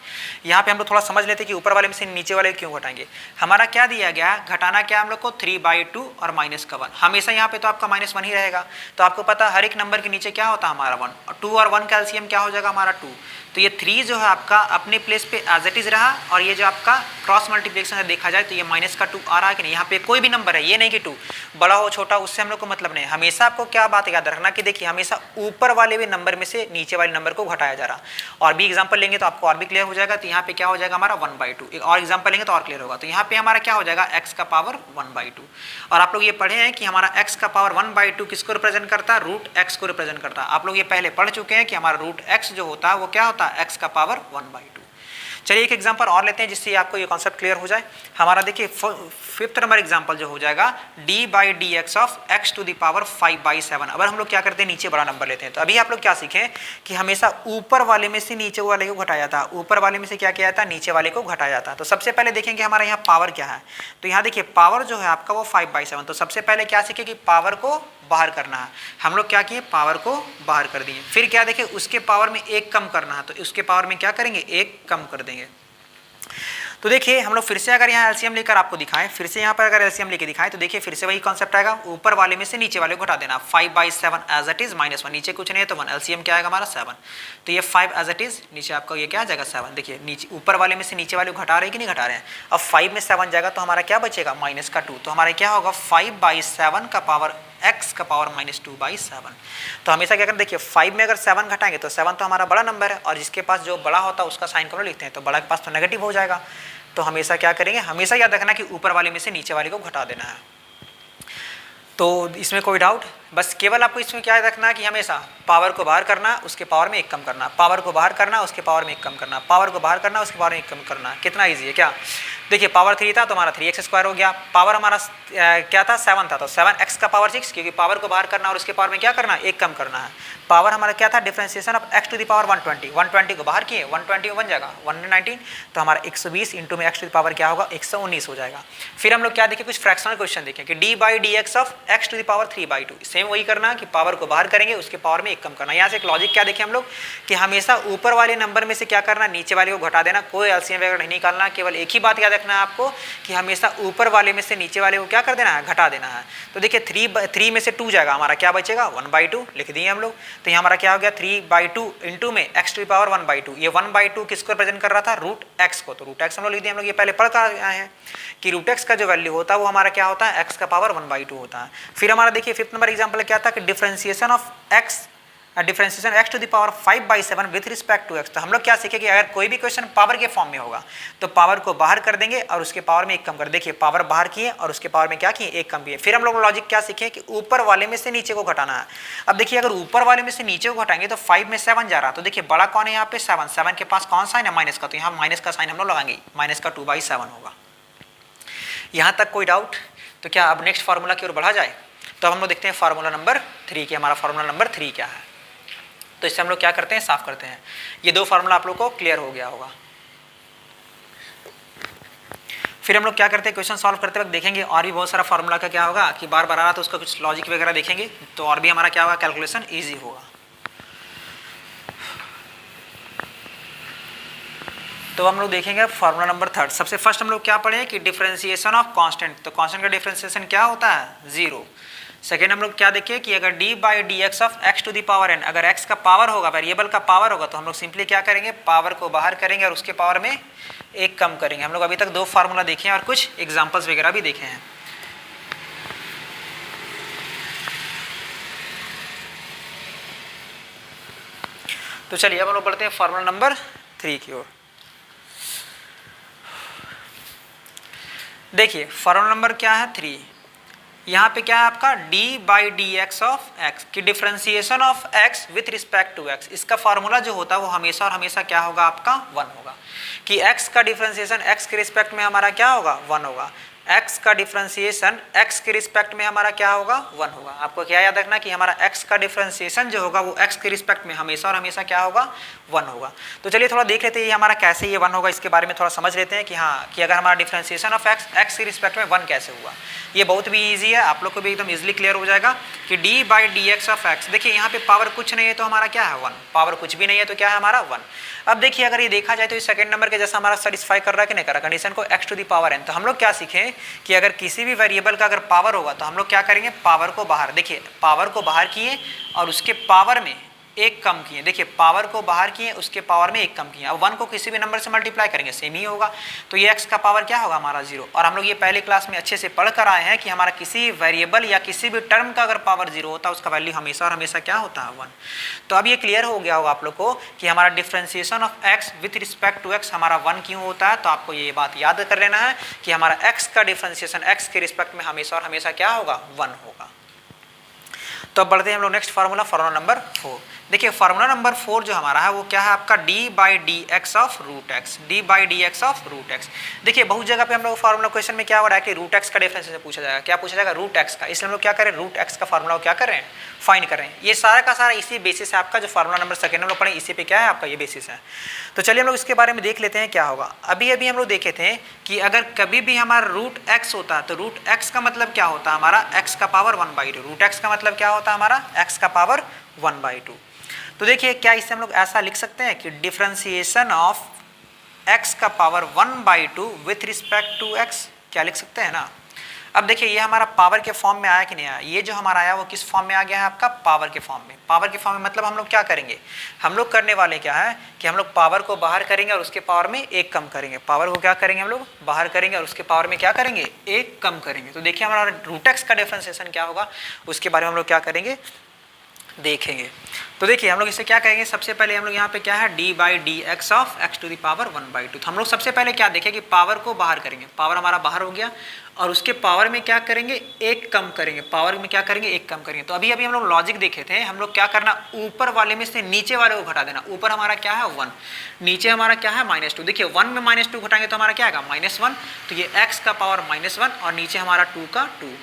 यहाँ पे हम लोग थोड़ा समझ लेते हैं कि ऊपर वाले में से नीचे वाले क्यों घटाएंगे। हमारा क्या दिया गया, घटाना क्या हम लोग को, 3/2 और -1। हमेशा यहाँ पे तो आपका -1 ही रहेगा। तो आपको पता हर एक नंबर के नीचे क्या होता है हमारा 1, और 2 और 1 का एलसीएम क्या हो जाएगा हमारा 2। तो ये 3 जो है आपका अपने प्लेस पे एज इट इज रहा, और ये जो आपका क्रॉस मल्टीप्लिकेशन से देखा जाए तो ये -2 आ रहा है कि नहीं। यहाँ पे कोई भी नंबर है, ये नहीं कि 2 बड़ा हो छोटा उससे हम लोग को मतलब नहीं। हमेशा आपको क्या बात याद रखना कि देखिए हमेशा ऊपर वाले भी नंबर में से नीचे वाले नंबर को घटाया जा रहा। और भी एग्जांपल लेंगे तो आपको और भी क्लियर हो जाएगा। तो यहाँ पे क्या हो जाएगा हमारा 1/2। एक और एग्जांपल लेंगे तो और क्लियर होगा। तो यहाँ पे हमारा क्या हो जाएगा, x का पावर 1/2। और आप लोग ये पढ़े हैं कि हमारा x का पावर 1/2 किसको रिप्रेजेंट करता है, √x को रिप्रेजेंट करता है। आप लोग ये पहले पढ़ चुके हैं कि हमारा √x जो होता है वो क्या होता है, x का पावर 1/2। चलिए एक एग्जांपल और लेते हैं जिससे आपको ये कॉन्सेप्ट क्लियर हो जाए। हमारा देखिए 5th नंबर एग्जांपल जो हो जाएगा, d by d x of x to the power 5/7। अगर हम लोग क्या करते हैं, नीचे बड़ा नंबर लेते हैं। तो अभी आप लोग क्या सीखें कि हमेशा ऊपर वाले में से नीचे वाले को घटाया जाता, ऊपर वाले में से क्या किया जाता, नीचे वाले को घटाया जाता। तो सबसे पहले देखेंगे हमारा यहाँ पावर क्या है। तो यहाँ देखिए पावर जो है आपका वो 5/7। तो सबसे पहले क्या सीखे कि पावर को बाहर करना है। हम लोग क्या किए, पावर को बाहर कर दिए। फिर क्या देखिए, उसके पावर में 1 कम करना है, तो उसके पावर में क्या करेंगे, 1 कम कर देंगे। तो देखिए हम लोग फिर से अगर यहाँ एलसीएम लेकर आपको दिखाएं, फिर से यहाँ पर अगर एलसीएम लेके दिखाएं तो देखिए फिर से वही कॉन्सेप्ट आएगा, ऊपर वाले में से नीचे वाले को घटा देना। 5/7 एज इट इज -1, नीचे कुछ नहीं है तो 1, एलसीएम क्या आएगा हमारा 7। तो ये 5 एज इट इज, नीचे आपका ये क्या आ जाएगा 7। देखिए नीचे ऊपर वाले में से नीचे वाले को घटा रहे हैं कि नहीं घटा रहे हैं। अब 5 में 7 जाएगा तो हमारा क्या बचेगा, -2। तो हमारा क्या होगा, 5/7 का पावर x का पावर -2/7। तो हमेशा क्या करें, देखिए 5 में अगर 7 घटाएंगे तो 7 तो हमारा बड़ा नंबर है, और जिसके पास जो बड़ा होता है उसका साइन कम लिखते हैं, तो बड़ा के पास तो नेगेटिव हो जाएगा। तो हमेशा क्या करेंगे, हमेशा याद रखना कि ऊपर वाले में से नीचे वाले को घटा देना है। तो इसमें कोई डाउट, बस केवल आपको इसमें क्या याद रखना है कि हमेशा पावर को बाहर करना, उसके पावर में 1 कम करना, पावर को बाहर करना, उसके पावर में 1 कम करना, पावर को बाहर करना, उसके पावर में 1 कम करना। कितना ईजी है क्या। देखिए पावर 3 था तो हमारा 3x² हो गया, पावर हमारा क्या था 7 था, तो 7x का पावर 6, क्योंकि पावर को बाहर करना और उसके पावर में क्या करना, 1 कम करना है। पावर हमारा क्या था, differentiation of x to the power 120, 120 को बाहर किए 120 में बन जाएगा 119, तो हमारा 120 इंटू में x टू द पावर क्या होगा, 119 हो जाएगा। फिर हम लोग क्या देखें, कुछ फ्रैक्शनल क्वेश्चन देखें कि d/dx of x to the power 3/2, same वही करना कि पावर को बाहर करेंगे, उसके पावर में 1 कम करना। यहाँ से एक लॉजिक क्या देखें हम लोग कि हमेशा ऊपर वाले नंबर में से क्या करना, नीचे वाले को घटा देना, कोई एलसीएम वगैरह नहीं निकालना। केवल एक ही बात याद रखना है आपको कि हमेशा ऊपर वाले में से नीचे वाले को क्या कर देना है, घटा देना है। तो देखिए 3 में से 2 जाएगा, हमारा क्या बचेगा 1/2, लिख दिए हम लोग। तो यहाँ हमारा क्या हो गया 3/2 इंटू में x टू द पावर 1/2। ये 1/2 किसको रिप्रेजेंट कर रहा था, √x को, तो √x हम लोग लिख दिए। हम लोग ये पहले पढ़ कर आए हैं कि √x का जो वैल्यू होता है वो हमारा क्या होता है, x का पावर 1/2 होता है। फिर हमारा देखिए 5th नंबर एग्जाम्पल क्या था कि differentiation of x to the power 5/7 with respect to x। तो हम लोग क्या सीखे कि अगर कोई भी क्वेश्चन पावर के फॉर्म में होगा तो पावर को बाहर कर देंगे और उसके पावर में 1 कम कर। देखिए पावर बाहर किए और उसके पावर में क्या किए, 1 कम किए। फिर हम लोग लॉजिक क्या सीखे कि ऊपर वाले में से नीचे को घटाना है। अब देखिए अगर ऊपर वाले में से नीचे को घटाएंगे तो 5 में 7 जा रहा, तो देखिए बड़ा कौन है यहाँ पे 7 के पास कौन साइन है, माइनस का, तो यहाँ माइनस का साइन हम लोग लगाएंगे, -2/7 होगा। यहाँ तक कोई डाउट। तो क्या अब नेक्स्ट फार्मूला की ओर बढ़ा जाए, तो हम लोग देखते हैं फार्मूला नंबर 3 की, हमारा फार्मूला नंबर 3 क्या है। तो इससे हम लोग क्या करते हैं, साफ करते हैं। ये 2 फार्मूला आप लोग को क्लियर हो गया होगा। फिर हम लोग क्या करते हैं, क्वेश्चन सॉल्व करते वक्त देखेंगे और भी बहुत सारा फार्मूला का क्या होगा कि बार बार आ रहा तो उसका कुछ लॉजिक वगैरह देखेंगे, तो और भी हमारा क्या होगा, कैलकुलेशन ईजी होगा। तो हम लोग देखेंगे फार्मूला नंबर 3। सबसे फर्स्ट हम लोग क्या पढ़े कि डिफरेंशिएशन ऑफ कांस्टेंट, तो कांस्टेंट का डिफरेंशिएशन क्या होता है, 0। सेकेंड हम लोग क्या देखें कि अगर d/dx of x to the power n, अगर x का पावर होगा, वेरिएबल का पावर होगा, तो हम लोग सिंपली क्या करेंगे, पावर को बाहर करेंगे और उसके पावर में 1 कम करेंगे। हम लोग अभी तक 2 फार्मूला देखे हैं और कुछ एग्जाम्पल्स वगैरह भी देखे हैं। तो चलिए अब हम लोग बढ़ते हैं फार्मूला नंबर 3 की ओर। देखिए फार्मूला नंबर क्या है 3, यहाँ पे क्या है आपका d/dx ऑफ x की differentiation of x with respect to x। इसका फार्मूला जो होता है वो हमेशा और हमेशा क्या होगा, आपका 1 होगा, कि x का डिफरेंशिएशन x के रिस्पेक्ट में हमारा क्या होगा, 1 होगा। x का डिफरेंशिएशन x के रिस्पेक्ट में हमारा क्या होगा, 1 होगा। आपको क्या याद रखना कि हमारा x का डिफरेंशिएशन जो होगा वो x के रिस्पेक्ट में हमेशा और हमेशा क्या होगा, 1 होगा। तो चलिए थोड़ा देख लेते हैं ये हमारा कैसे ये 1 होगा, इसके बारे में थोड़ा समझ लेते हैं कि हाँ कि अगर हमारा डिफरेंशिएशन ऑफ x के रिस्पेक्ट में 1 कैसे हुआ। ये बहुत भी ईजी है, आप लोग को भी एकदम इजीली क्लियर हो जाएगा कि d/dx ऑफ x। देखिए यहाँ पे पावर कुछ नहीं है तो हमारा क्या है 1, पावर कुछ भी नहीं है तो क्या है हमारा 1। अब देखिए अगर ये देखा जाए तो इस सेकंड नंबर के जैसा हमारा सेटिस्फाई कर रहा है कि नहीं कर रहा कंडीशन को, x to the power n। तो हम लोग क्या सीखें कि अगर किसी भी वेरिएबल का अगर पावर होगा तो हम लोग क्या करेंगे, पावर को बाहर, देखिए पावर को बाहर किए और उसके पावर में 1 कम किए। देखिए पावर को बाहर किए, उसके पावर में 1 कम किए। अब 1 को किसी भी नंबर से मल्टीप्लाई करेंगे सेम ही होगा, तो ये x का पावर क्या होगा हमारा 0। और हम लोग ये पहले क्लास में अच्छे से पढ़ कर आए हैं कि हमारा किसी वेरिएबल या किसी भी टर्म का अगर पावर 0 होता है उसका वैल्यू हमेशा और हमेशा क्या होता है 1। तो अब ये क्लियर हो गया होगा आप लोग को कि हमारा differentiation of x with respect to x हमारा 1 क्यों होता है। तो आपको ये बात याद कर लेना है कि हमारा x का डिफरेंशिएशन x के रिस्पेक्ट में हमेशा और हमेशा क्या होगा, 1 होगा। तो अब बढ़ते हैं हम लोग नेक्स्ट फार्मूला, फार्मूला नंबर 4। देखिए फार्मूला नंबर 4 जो हमारा है वो क्या है आपका d by d x of root x, d by d x of root x. देखिए बहुत जगह पे हम लोग फार्मूला क्वेश्चन में क्या हो रहा है कि रूट एक्स का डिफरेंशिएशन पूछा जाएगा, क्या पूछा जाएगा रूट एक्स का, इसलिए हम लोग क्या करें रूट एक्स का फार्मूला क्या करें फाइंड करें। ये सारा का सारा इसी बेसिस है आपका, जो फार्मूला नंबर सेकंड हम लोग पढ़े इसी पे क्या है आपका ये बेसिस है। तो चलिए हम लोग इसके बारे में देख लेते हैं क्या होगा। अभी अभी हम लोग देखे थे कि अगर कभी भी हमारा रूट एक्स होता तो रूट एक्स का मतलब क्या होता है हमारा एक्स का पावर 1/2। रूट एक्स का मतलब क्या होता है हमारा एक्स का पावर 1/2। तो देखिए क्या इससे हम लोग ऐसा लिख सकते हैं कि डिफरेंशिएशन ऑफ x का power 1/2 with respect to x, क्या लिख सकते हैं ना। अब देखिए ये हमारा पावर के फॉर्म में आया कि नहीं आया, ये जो हमारा आया वो किस फॉर्म में आ गया है आपका पावर के फॉर्म में। पावर के फॉर्म में मतलब हम लोग क्या करेंगे, हम लोग करने वाले क्या है कि हम लोग पावर को बाहर करेंगे और उसके पावर में एक कम करेंगे। पावर को क्या करेंगे हम लोग बाहर करेंगे और उसके पावर में क्या करेंगे एक कम करेंगे। तो देखिए हमारा रूट एक्स का डिफरेंशिएशन क्या होगा उसके बारे में हम लोग क्या करेंगे देखेंगे। तो देखिए हम लोग इसे क्या कहेंगे, सबसे पहले हम लोग यहाँ पे क्या है D by d x of x to the power 1/2। तो हम लोग सबसे पहले क्या देखें कि पावर को बाहर करेंगे, पावर हमारा बाहर हो गया और उसके पावर में क्या करेंगे एक कम करेंगे, पावर में क्या करेंगे एक कम करेंगे। तो अभी अभी हम लोग लॉजिक देखे थे, हम लोग क्या करना ऊपर वाले में से नीचे वाले को घटा देना। ऊपर हमारा क्या है 1, नीचे हमारा क्या है -2। देखिए 1 में -2 घटाएंगे तो हमारा क्या आएगा -1, तो ये x का पावर -1 और नीचे हमारा 2 का 2।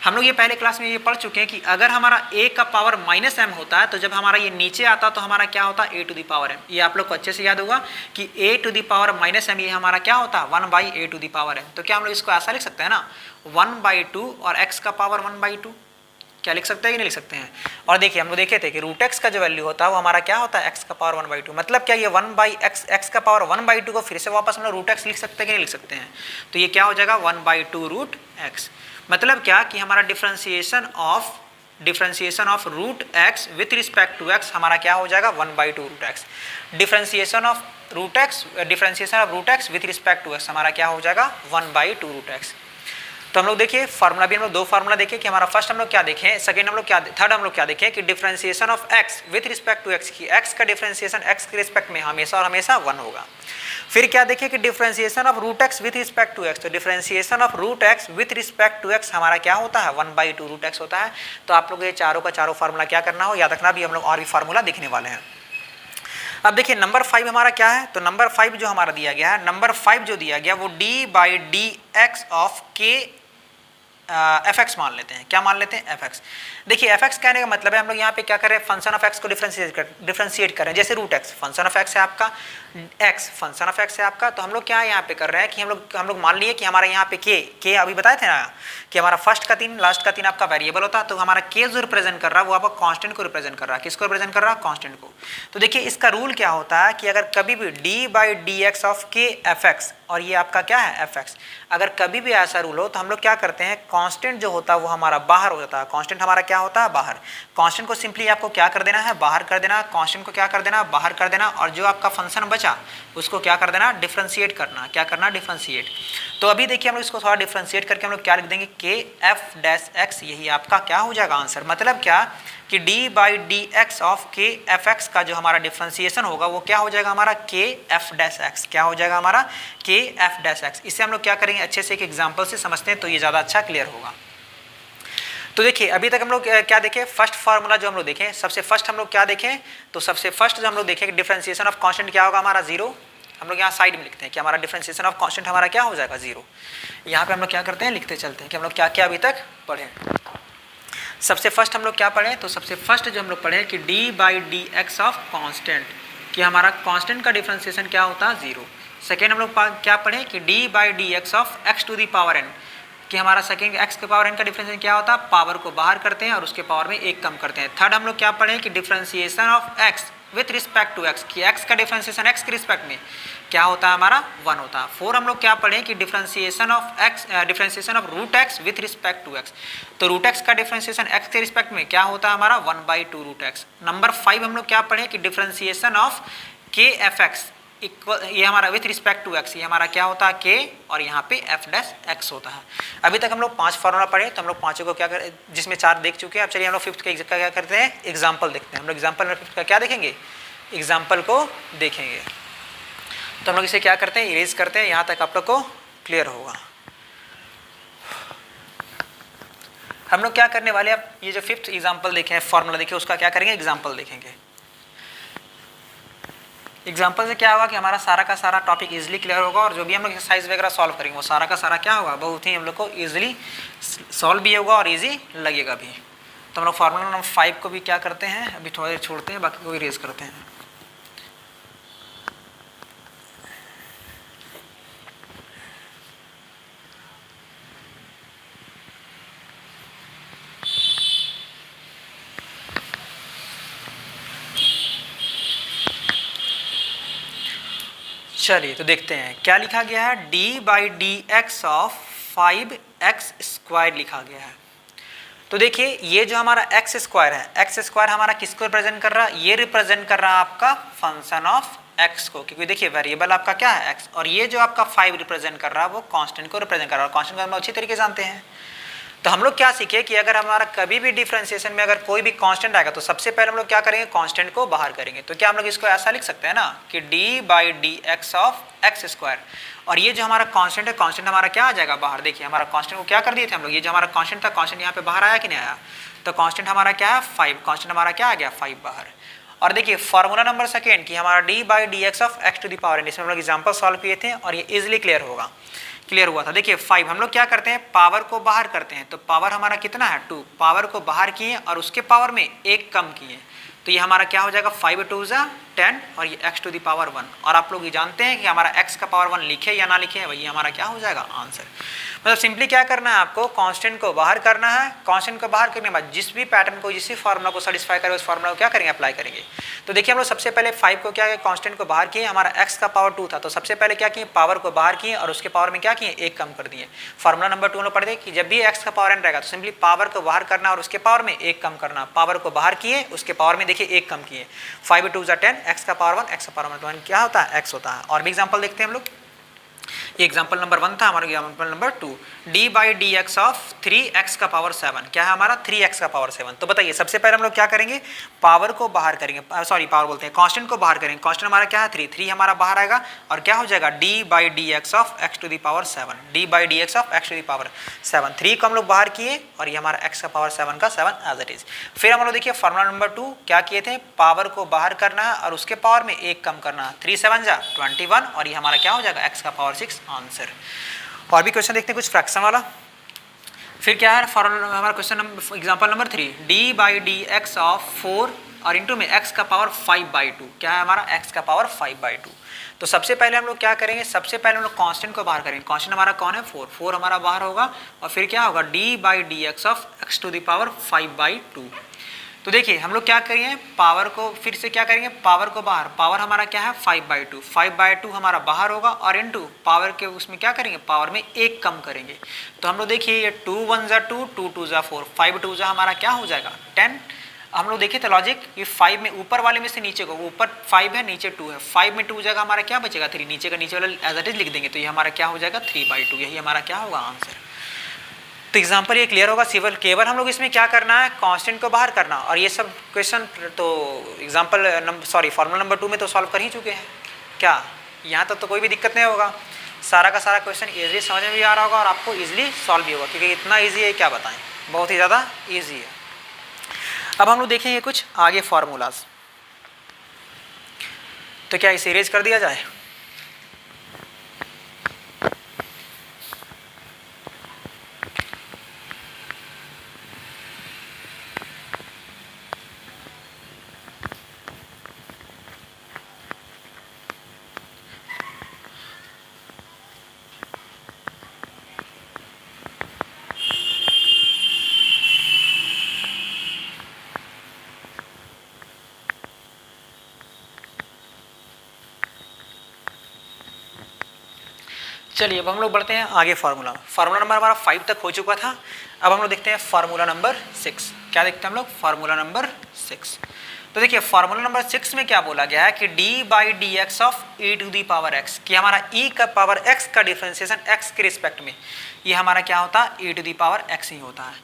हम लोग ये पहले क्लास में ये पढ़ चुके हैं कि अगर हमारा a का पावर -m होता है तो जब हमारा ये नीचे आता तो हमारा क्या होता है a to the power m। ये आप लोग को अच्छे से याद होगा कि a to the power -m ये हमारा क्या होता है 1/a to the power m। तो क्या हम लोग इसको ऐसा लिख सकते हैं ना 1/2 और x का पावर 1/2, क्या लिख सकते हैं कि नहीं लिख सकते हैं। और देखिए हम लोग देखे थे कि रूट एक्स का जो वैल्यू होता है वो हमारा क्या होता है एक्स का पावर 1/2। मतलब क्या ये 1/x एक्स का पावर 1/2 को फिर से वापस हम लोग रूट एक्स लिख सकते हैं कि नहीं लिख सकते हैं। तो ये क्या हो जाएगा 1/2 रूट एक्स। मतलब क्या कि हमारा differentiation of root x with respect to x हमारा क्या हो जाएगा 1/2 root x. Differentiation of root x with respect to x हमारा क्या हो जाएगा 1/2 रूट एक्स। तो हम लोग देखिए फार्मूला भी हम लोग दो फार्मूला देखे कि हमारा फर्स्ट हम लोग क्या देखें, सेकंड हम लोग क्या, थर्ड हम लोग क्या देखें कि differentiation of x with respect to x की x का डिफरेंशिएशन x के रिस्पेक्ट में हमेशा और हमेशा 1 होगा। फिर क्या देखें कि differentiation of root x with respect to x, तो differentiation of root x with respect to x हमारा क्या होता है 1/2 रूट x होता है। तो आप लोग ये चारों का चारों फार्मूला क्या करना हो याद रखना, भी हम लोग और भी फार्मूला देखने वाले हैं। अब देखिए नंबर 5 हमारा क्या है, तो नंबर 5 जो हमारा दिया गया है, नंबर 5 जो दिया गया वो D by d x of के एफ एक्स मान लेते हैं। क्या मान लेते हैं एफ एक्स। देखिए एफ एक्स कहने का मतलब है हम लोग यहाँ पे क्या करें फंक्शन ऑफ एक्स को डिफरेंशिएट करें। जैसे root x function of x है आपका, एक्स फंक्शन ऑफ एक्स है आपका, तो हम लोग क्या यहाँ पे कर रहे हैं कि हम लोग मान लिए कि हमारा यहाँ पे के अभी बताए थे ना कि हमारा फर्स्ट का 3 लास्ट का 3 आपका वेरिएबल होता है। तो हमारा के जो रिप्रेजेंट कर रहा है वो आपका कांस्टेंट को रिप्रेजेंट कर रहा है। किसको रिप्रेजेंट कर रहा है कांस्टेंट को। तो देखिए इसका रूल क्या होता है कि अगर कभी भी D by d x of के एफ एक्स और ये आपका क्या है एफ एक्स, अगर कभी भी ऐसा रूल हो तो हम लोग क्या करते हैं कांस्टेंट जो होता है वो हमारा बाहर हो जाता है। कांस्टेंट हमारा क्या होता है बाहर। कांस्टेंट को सिंपली आपको क्या कर देना है बाहर कर देना, कांस्टेंट को क्या कर देना बाहर कर देना, और जो आपका फंक्शन बचा उसको क्या कर देना डिफरेंशिएट करना। क्या करना डिफरेंशिएट। तो अभी देखिए हम लोग इसको थोड़ा डिफरेंशिएट करके हम लोग क्या लिख देंगे के एफ डैश एक्स, यही आपका क्या हो जाएगा आंसर। मतलब क्या कि D by d x of के एफ एक्स का जो हमारा डिफरेंशिएशन होगा वो क्या हो जाएगा हमारा के एफ डैश एक्स। क्या हो जाएगा हमारा के एफ डैश एक्स। इससे हम लोग क्या करेंगे अच्छे से एक एग्जाम्पल से समझते हैं तो ये ज़्यादा अच्छा क्लियर होगा। तो देखिए अभी तक हम लोग क्या देखें फर्स्ट फार्मूला जो हम लोग देखें, सबसे फर्स्ट हम लोग क्या देखें, तो सबसे फर्स्ट जो हम लोग देखें डिफरेंशिएशन ऑफ कांस्टेंट क्या होगा हमारा 0। हम लोग यहाँ साइड में लिखते हैं कि हमारा डिफरेंशिएशन ऑफ कांस्टेंट हमारा क्या हो जाएगा 0। यहाँ पे हम लोग क्या करते हैं लिखते चलते हैं कि हम लोग क्या क्या अभी तक पढ़े। सबसे फर्स्ट हम लोग क्या पढ़े, तो सबसे फर्स्ट जो हम लोग पढ़े कि D by d x of constant, कि हमारा कांस्टेंट का डिफरेंशिएशन क्या होता है 0। सेकेंड हम लोग क्या पढ़े कि D by d x of x to the power n, कि हमारा सेकेंड एक्स के पावर n का डिफरेंशिएशन क्या होता है पावर को बाहर करते हैं और उसके पावर में एक कम करते हैं। थर्ड हम लोग क्या पढ़े कि differentiation of x with respect to x, कि एक्स का डिफरेंशिएशन एक्स के रिस्पेक्ट में क्या होता है हमारा 1 होता है। 4 हम लोग क्या पढ़े कि differentiation of root x with respect to x, तो रूट एक्स का डिफरेंशिएशन एक्स के रिस्पेक्ट में क्या होता है हमारा 1/2 रूट एक्स। नंबर 5 हम लोग क्या पढ़े कि डिफरेंशिएशन ऑफ के एफ एक्स इक्वल, ये हमारा विथ रिस्पेक्ट टू एक्स, ये हमारा क्या होता है के और यहाँ पे एफ डैश एक्स होता है। अभी तक हम लोग 5 फार्मूला पढ़े, तो हम लोग पाँचों को क्या कर, जिसमें 4 देख चुके हैं। अब चलिए हम लोग फिफ्थ का क्या करते हैं एग्जाम्पल देखते हैं। हम लोग एग्जाम्पल में फिफ्थ का क्या देखेंगे एग्जाम्पल को देखेंगे। तो हम लोग इसे क्या करते हैं इरेज करते हैं, यहाँ तक आप लोग को क्लियर होगा। हम लोग क्या करने वाले, अब ये जो फिफ्थ एग्जाम्पल देखें फार्मूला देखें उसका क्या करेंगे एग्जाम्पल देखेंगे। एग्जाम्पल से क्या होगा कि हमारा सारा का सारा टॉपिक इजीली क्लियर होगा और जो भी हम लोग एक्सरसाइज वगैरह सॉल्व करेंगे वो सारा का सारा क्या होगा, बहुत ही हम लोग को इजीली सॉल्व भी होगा और इजी लगेगा भी। तो हम लोग फार्मूला नंबर 5 को भी क्या करते हैं, अभी थोड़ा देर छोड़ते हैं, बाकी को भी रेज करते हैं। चलिए तो देखते हैं क्या लिखा गया है, d/dx ऑफ 5x² लिखा गया है। तो देखिए ये जो हमारा x² है, x² हमारा किसको रिप्रेजेंट कर रहा है, ये रिप्रेजेंट कर रहा है आपका फंक्शन ऑफ x को, क्योंकि देखिए वेरिएबल आपका क्या है x, और ये जो आपका 5 रिप्रेजेंट कर रहा है वो कांस्टेंट को रिप्रेजेंट कर रहा है। कांस्टेंट को हम अच्छी तरीके से जानते हैं। तो हम लोग क्या सीखे कि अगर हमारा कभी भी डिफरेंशिएशन में अगर कोई भी कांस्टेंट आएगा तो सबसे पहले हम लोग क्या करेंगे, कांस्टेंट को बाहर करेंगे। तो क्या हम लोग इसको ऐसा लिख सकते हैं ना कि d/dx ऑफ x², और ये जो हमारा कांस्टेंट है, कांस्टेंट हमारा क्या आ जाएगा बाहर। देखिए हमारा कांस्टेंट को क्या कर दिए थे हम लोग, ये जो हमारा कांस्टेंट था, कांस्टेंट यहाँ पे बाहर आया कि नहीं आया, तो कांस्टेंट हमारा क्या है 5, कांस्टेंट हमारा क्या आ गया 5 बाहर। और देखिए फार्मूला नंबर सेकेंड कि हमारा d/dx ऑफ x⁴, इसमें हम लोग एग्जाम्पल सॉल्व किए थे और ये इजिली क्लियर हुआ था। देखिए 5 हम लोग क्या करते हैं, पावर को बाहर करते हैं, तो पावर हमारा कितना है 2, पावर को बाहर किए और उसके पावर में 1 कम किए, तो ये हमारा क्या हो जाएगा 5 2 = 10 और ये x⁴1। और आप लोग ये जानते हैं कि हमारा x का पावर 1 लिखे या ना लिखे, वही हमारा क्या हो जाएगा आंसर। मतलब सिंपली क्या करना है आपको, कांस्टेंट को बाहर करना है। कांस्टेंट को बाहर करने के बाद जिस भी पैटर्न को, जिस भी फार्मूला को सेटिस्फाई करे उस फार्मूला को क्या करेंगे, अप्लाई करेंगे। तो देखिए हम लोग सबसे पहले 5 को क्या किया, कांस्टेंट को बाहर किए, हमारा x का पावर 2 था, तो सबसे पहले क्या किए, पावर को बाहर किए और उसके पावर में क्या किए 1 कम कर दिए। फार्मूला नंबर 2 हम लोग पढ़ते कि जब भी x का पावर n रहेगा तो सिंपली पावर को बाहर करना और उसके पावर में 1 कम करना। पावर को बाहर किए, उसके पावर में देखिए 1 कम किए, 5 2 = 10, x का पावर 1, x का पावर 1 क्या होता है x होता है। और भी एग्जाम्पल देखते हैं हम लोग। ये एग्जाम्पल नंबर 1 था, हमारा example number 2 d/dx of 3x⁴ क्या है हमारा 3x⁴। तो बताइए सबसे पहले हम लोग क्या करेंगे, पावर को बाहर करेंगे, सॉरी पावर बोलते हैं, कांस्टेंट को बाहर करेंगे। कांस्टेंट हमारा क्या है 3 हमारा बाहर आएगा और क्या हो जाएगा d/dx of x⁴, d/dx of x⁴। 3 को हम लोग बाहर किए और ये हमारा x⁴ का 7 एज इट इज। फिर हम लोग देखिए फार्मूला नंबर 2 क्या किए थे, पावर को बाहर करना है और उसके पावर में 1 कम करना है, 3 7 = 21 और ये हमारा क्या हो जाएगा x⁴ आंसर। और भी क्वेश्चन देखते हैं कुछ फ्रैक्शन वाला। फिर क्या है हमारा question number example number 3 d/dx of 4 और इंटू में x⁴ 5/2 क्या है हमारा x⁴ 5/2। तो सबसे पहले हम लोग क्या करेंगे, सबसे पहले हम लोग कांस्टेंट को बाहर करेंगे। कांस्टेंट हमारा कौन है 4 हमारा बाहर होगा और फिर क्या होगा d/dx ऑफ x⁴ 5/2। तो देखिए हम लोग क्या करेंगे, पावर को फिर से क्या करेंगे, पावर को बाहर, पावर हमारा क्या है 5/2 हमारा बाहर होगा और इनटू पावर के उसमें क्या करेंगे, पावर में 1 कम करेंगे। तो हम लोग देखिए ये 2 1 = 2, 2 2 = 4, 5 2 हमारा क्या हो जाएगा 10। हम लोग देखिए तो लॉजिक, ये 5 में ऊपर वाले में से नीचे को, ऊपर 5 है नीचे 2 है, 5 में 2 जगह हमारा क्या बचेगा 3, नीचे का नीचे वाला एज इट इज लिख देंगे, तो ये हमारा क्या हो जाएगा 3/2, यही हमारा क्या होगा आंसर। तो एग्जाम्पल ये क्लियर होगा। केवल हम लोग इसमें क्या करना है, कांस्टेंट को बाहर करना, और ये सब क्वेश्चन तो एग्जाम्पल फार्मूला नंबर 2 में तो सॉल्व कर ही चुके हैं। क्या यहाँ तक तो कोई भी दिक्कत नहीं होगा, सारा का सारा क्वेश्चन इजीली समझ में भी आ रहा होगा और आपको इजीली सॉल्व भी होगा, क्योंकि इतना ईजी है क्या बताएं, बहुत ही ज़्यादा ईजी है। अब हम लोग देखेंगे कुछ आगे फार्मूलाज। तो क्या इसे इरेज कर दिया जाए, चलिए अब हम लोग बढ़ते हैं आगे फार्मूला नंबर हमारा 5 तक हो चुका था। अब हम लोग देखते हैं फार्मूला नंबर 6। क्या देखते हैं हम लोग, फार्मूला नंबर 6। तो देखिए फार्मूला नंबर 6 में क्या बोला गया है कि d/dx ऑफ e⁴x, कि हमारा e का पावर x का डिफरेंशिएशन x के रिस्पेक्ट में ये हमारा क्या होता है e⁴x ही होता है।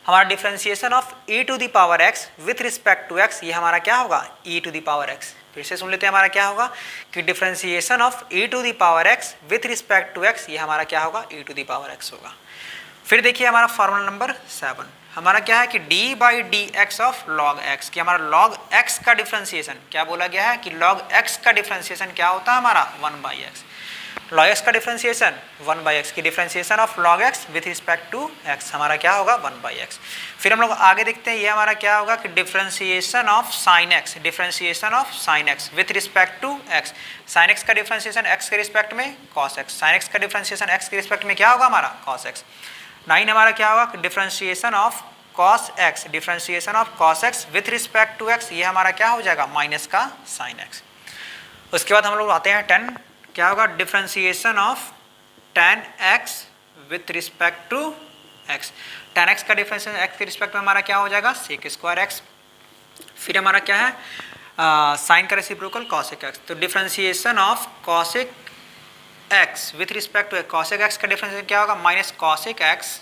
हमारा differentiation of e⁴x with respect to x ये हमारा क्या होगा e⁴x। फिर से सुन लेते हैं हमारा क्या होगा कि differentiation of e⁴x with respect to x ये हमारा क्या होगा e⁴x होगा। फिर देखिए हमारा फार्मूला नंबर 7, हमारा क्या है कि D by d x of log x, कि हमारा लॉग एक्स का डिफ्रेंसिएशन क्या बोला गया है कि लॉग एक्स का डिफ्रेंसिएशन क्या होता है हमारा 1 बाई एक्स। लॉग एक्स का डिफ्रेंसिएशन 1 बाई एक्स की differentiation of log x with respect to x हमारा क्या होगा 1 बाई एक्स। फिर हम लोग आगे देखते हैं ये हमारा क्या होगा कि differentiation of sine x, differentiation of sine x with respect to x. Sine x का डिफ्रेंसिएशन एक्स के रिस्पेक्ट में कॉस एक्स, साइन एक्स का डिफ्रेंसिएशन एक्स के रिस्पेक्ट में क्या होगा हमारा कॉस एक्स। 9 हमारा क्या होगा कि differentiation of cos x, differentiation of cos x with respect to x, ये हमारा क्या हो जाएगा माइनस का साइन एक्स। उसके बाद हम लोग आते हैं 10, क्या होगा differentiation of tan x with respect to x। tan x का डिफ्रेंसिएशन x के रिस्पेक्ट में हमारा क्या हो जाएगा sec स्क्वायर x। फिर हमारा क्या है साइन का रेसिप्रोकल cosec x, तो differentiation of cosec x with respect to cosec x का डिफ्रेंसिएशन क्या होगा माइनस cosec x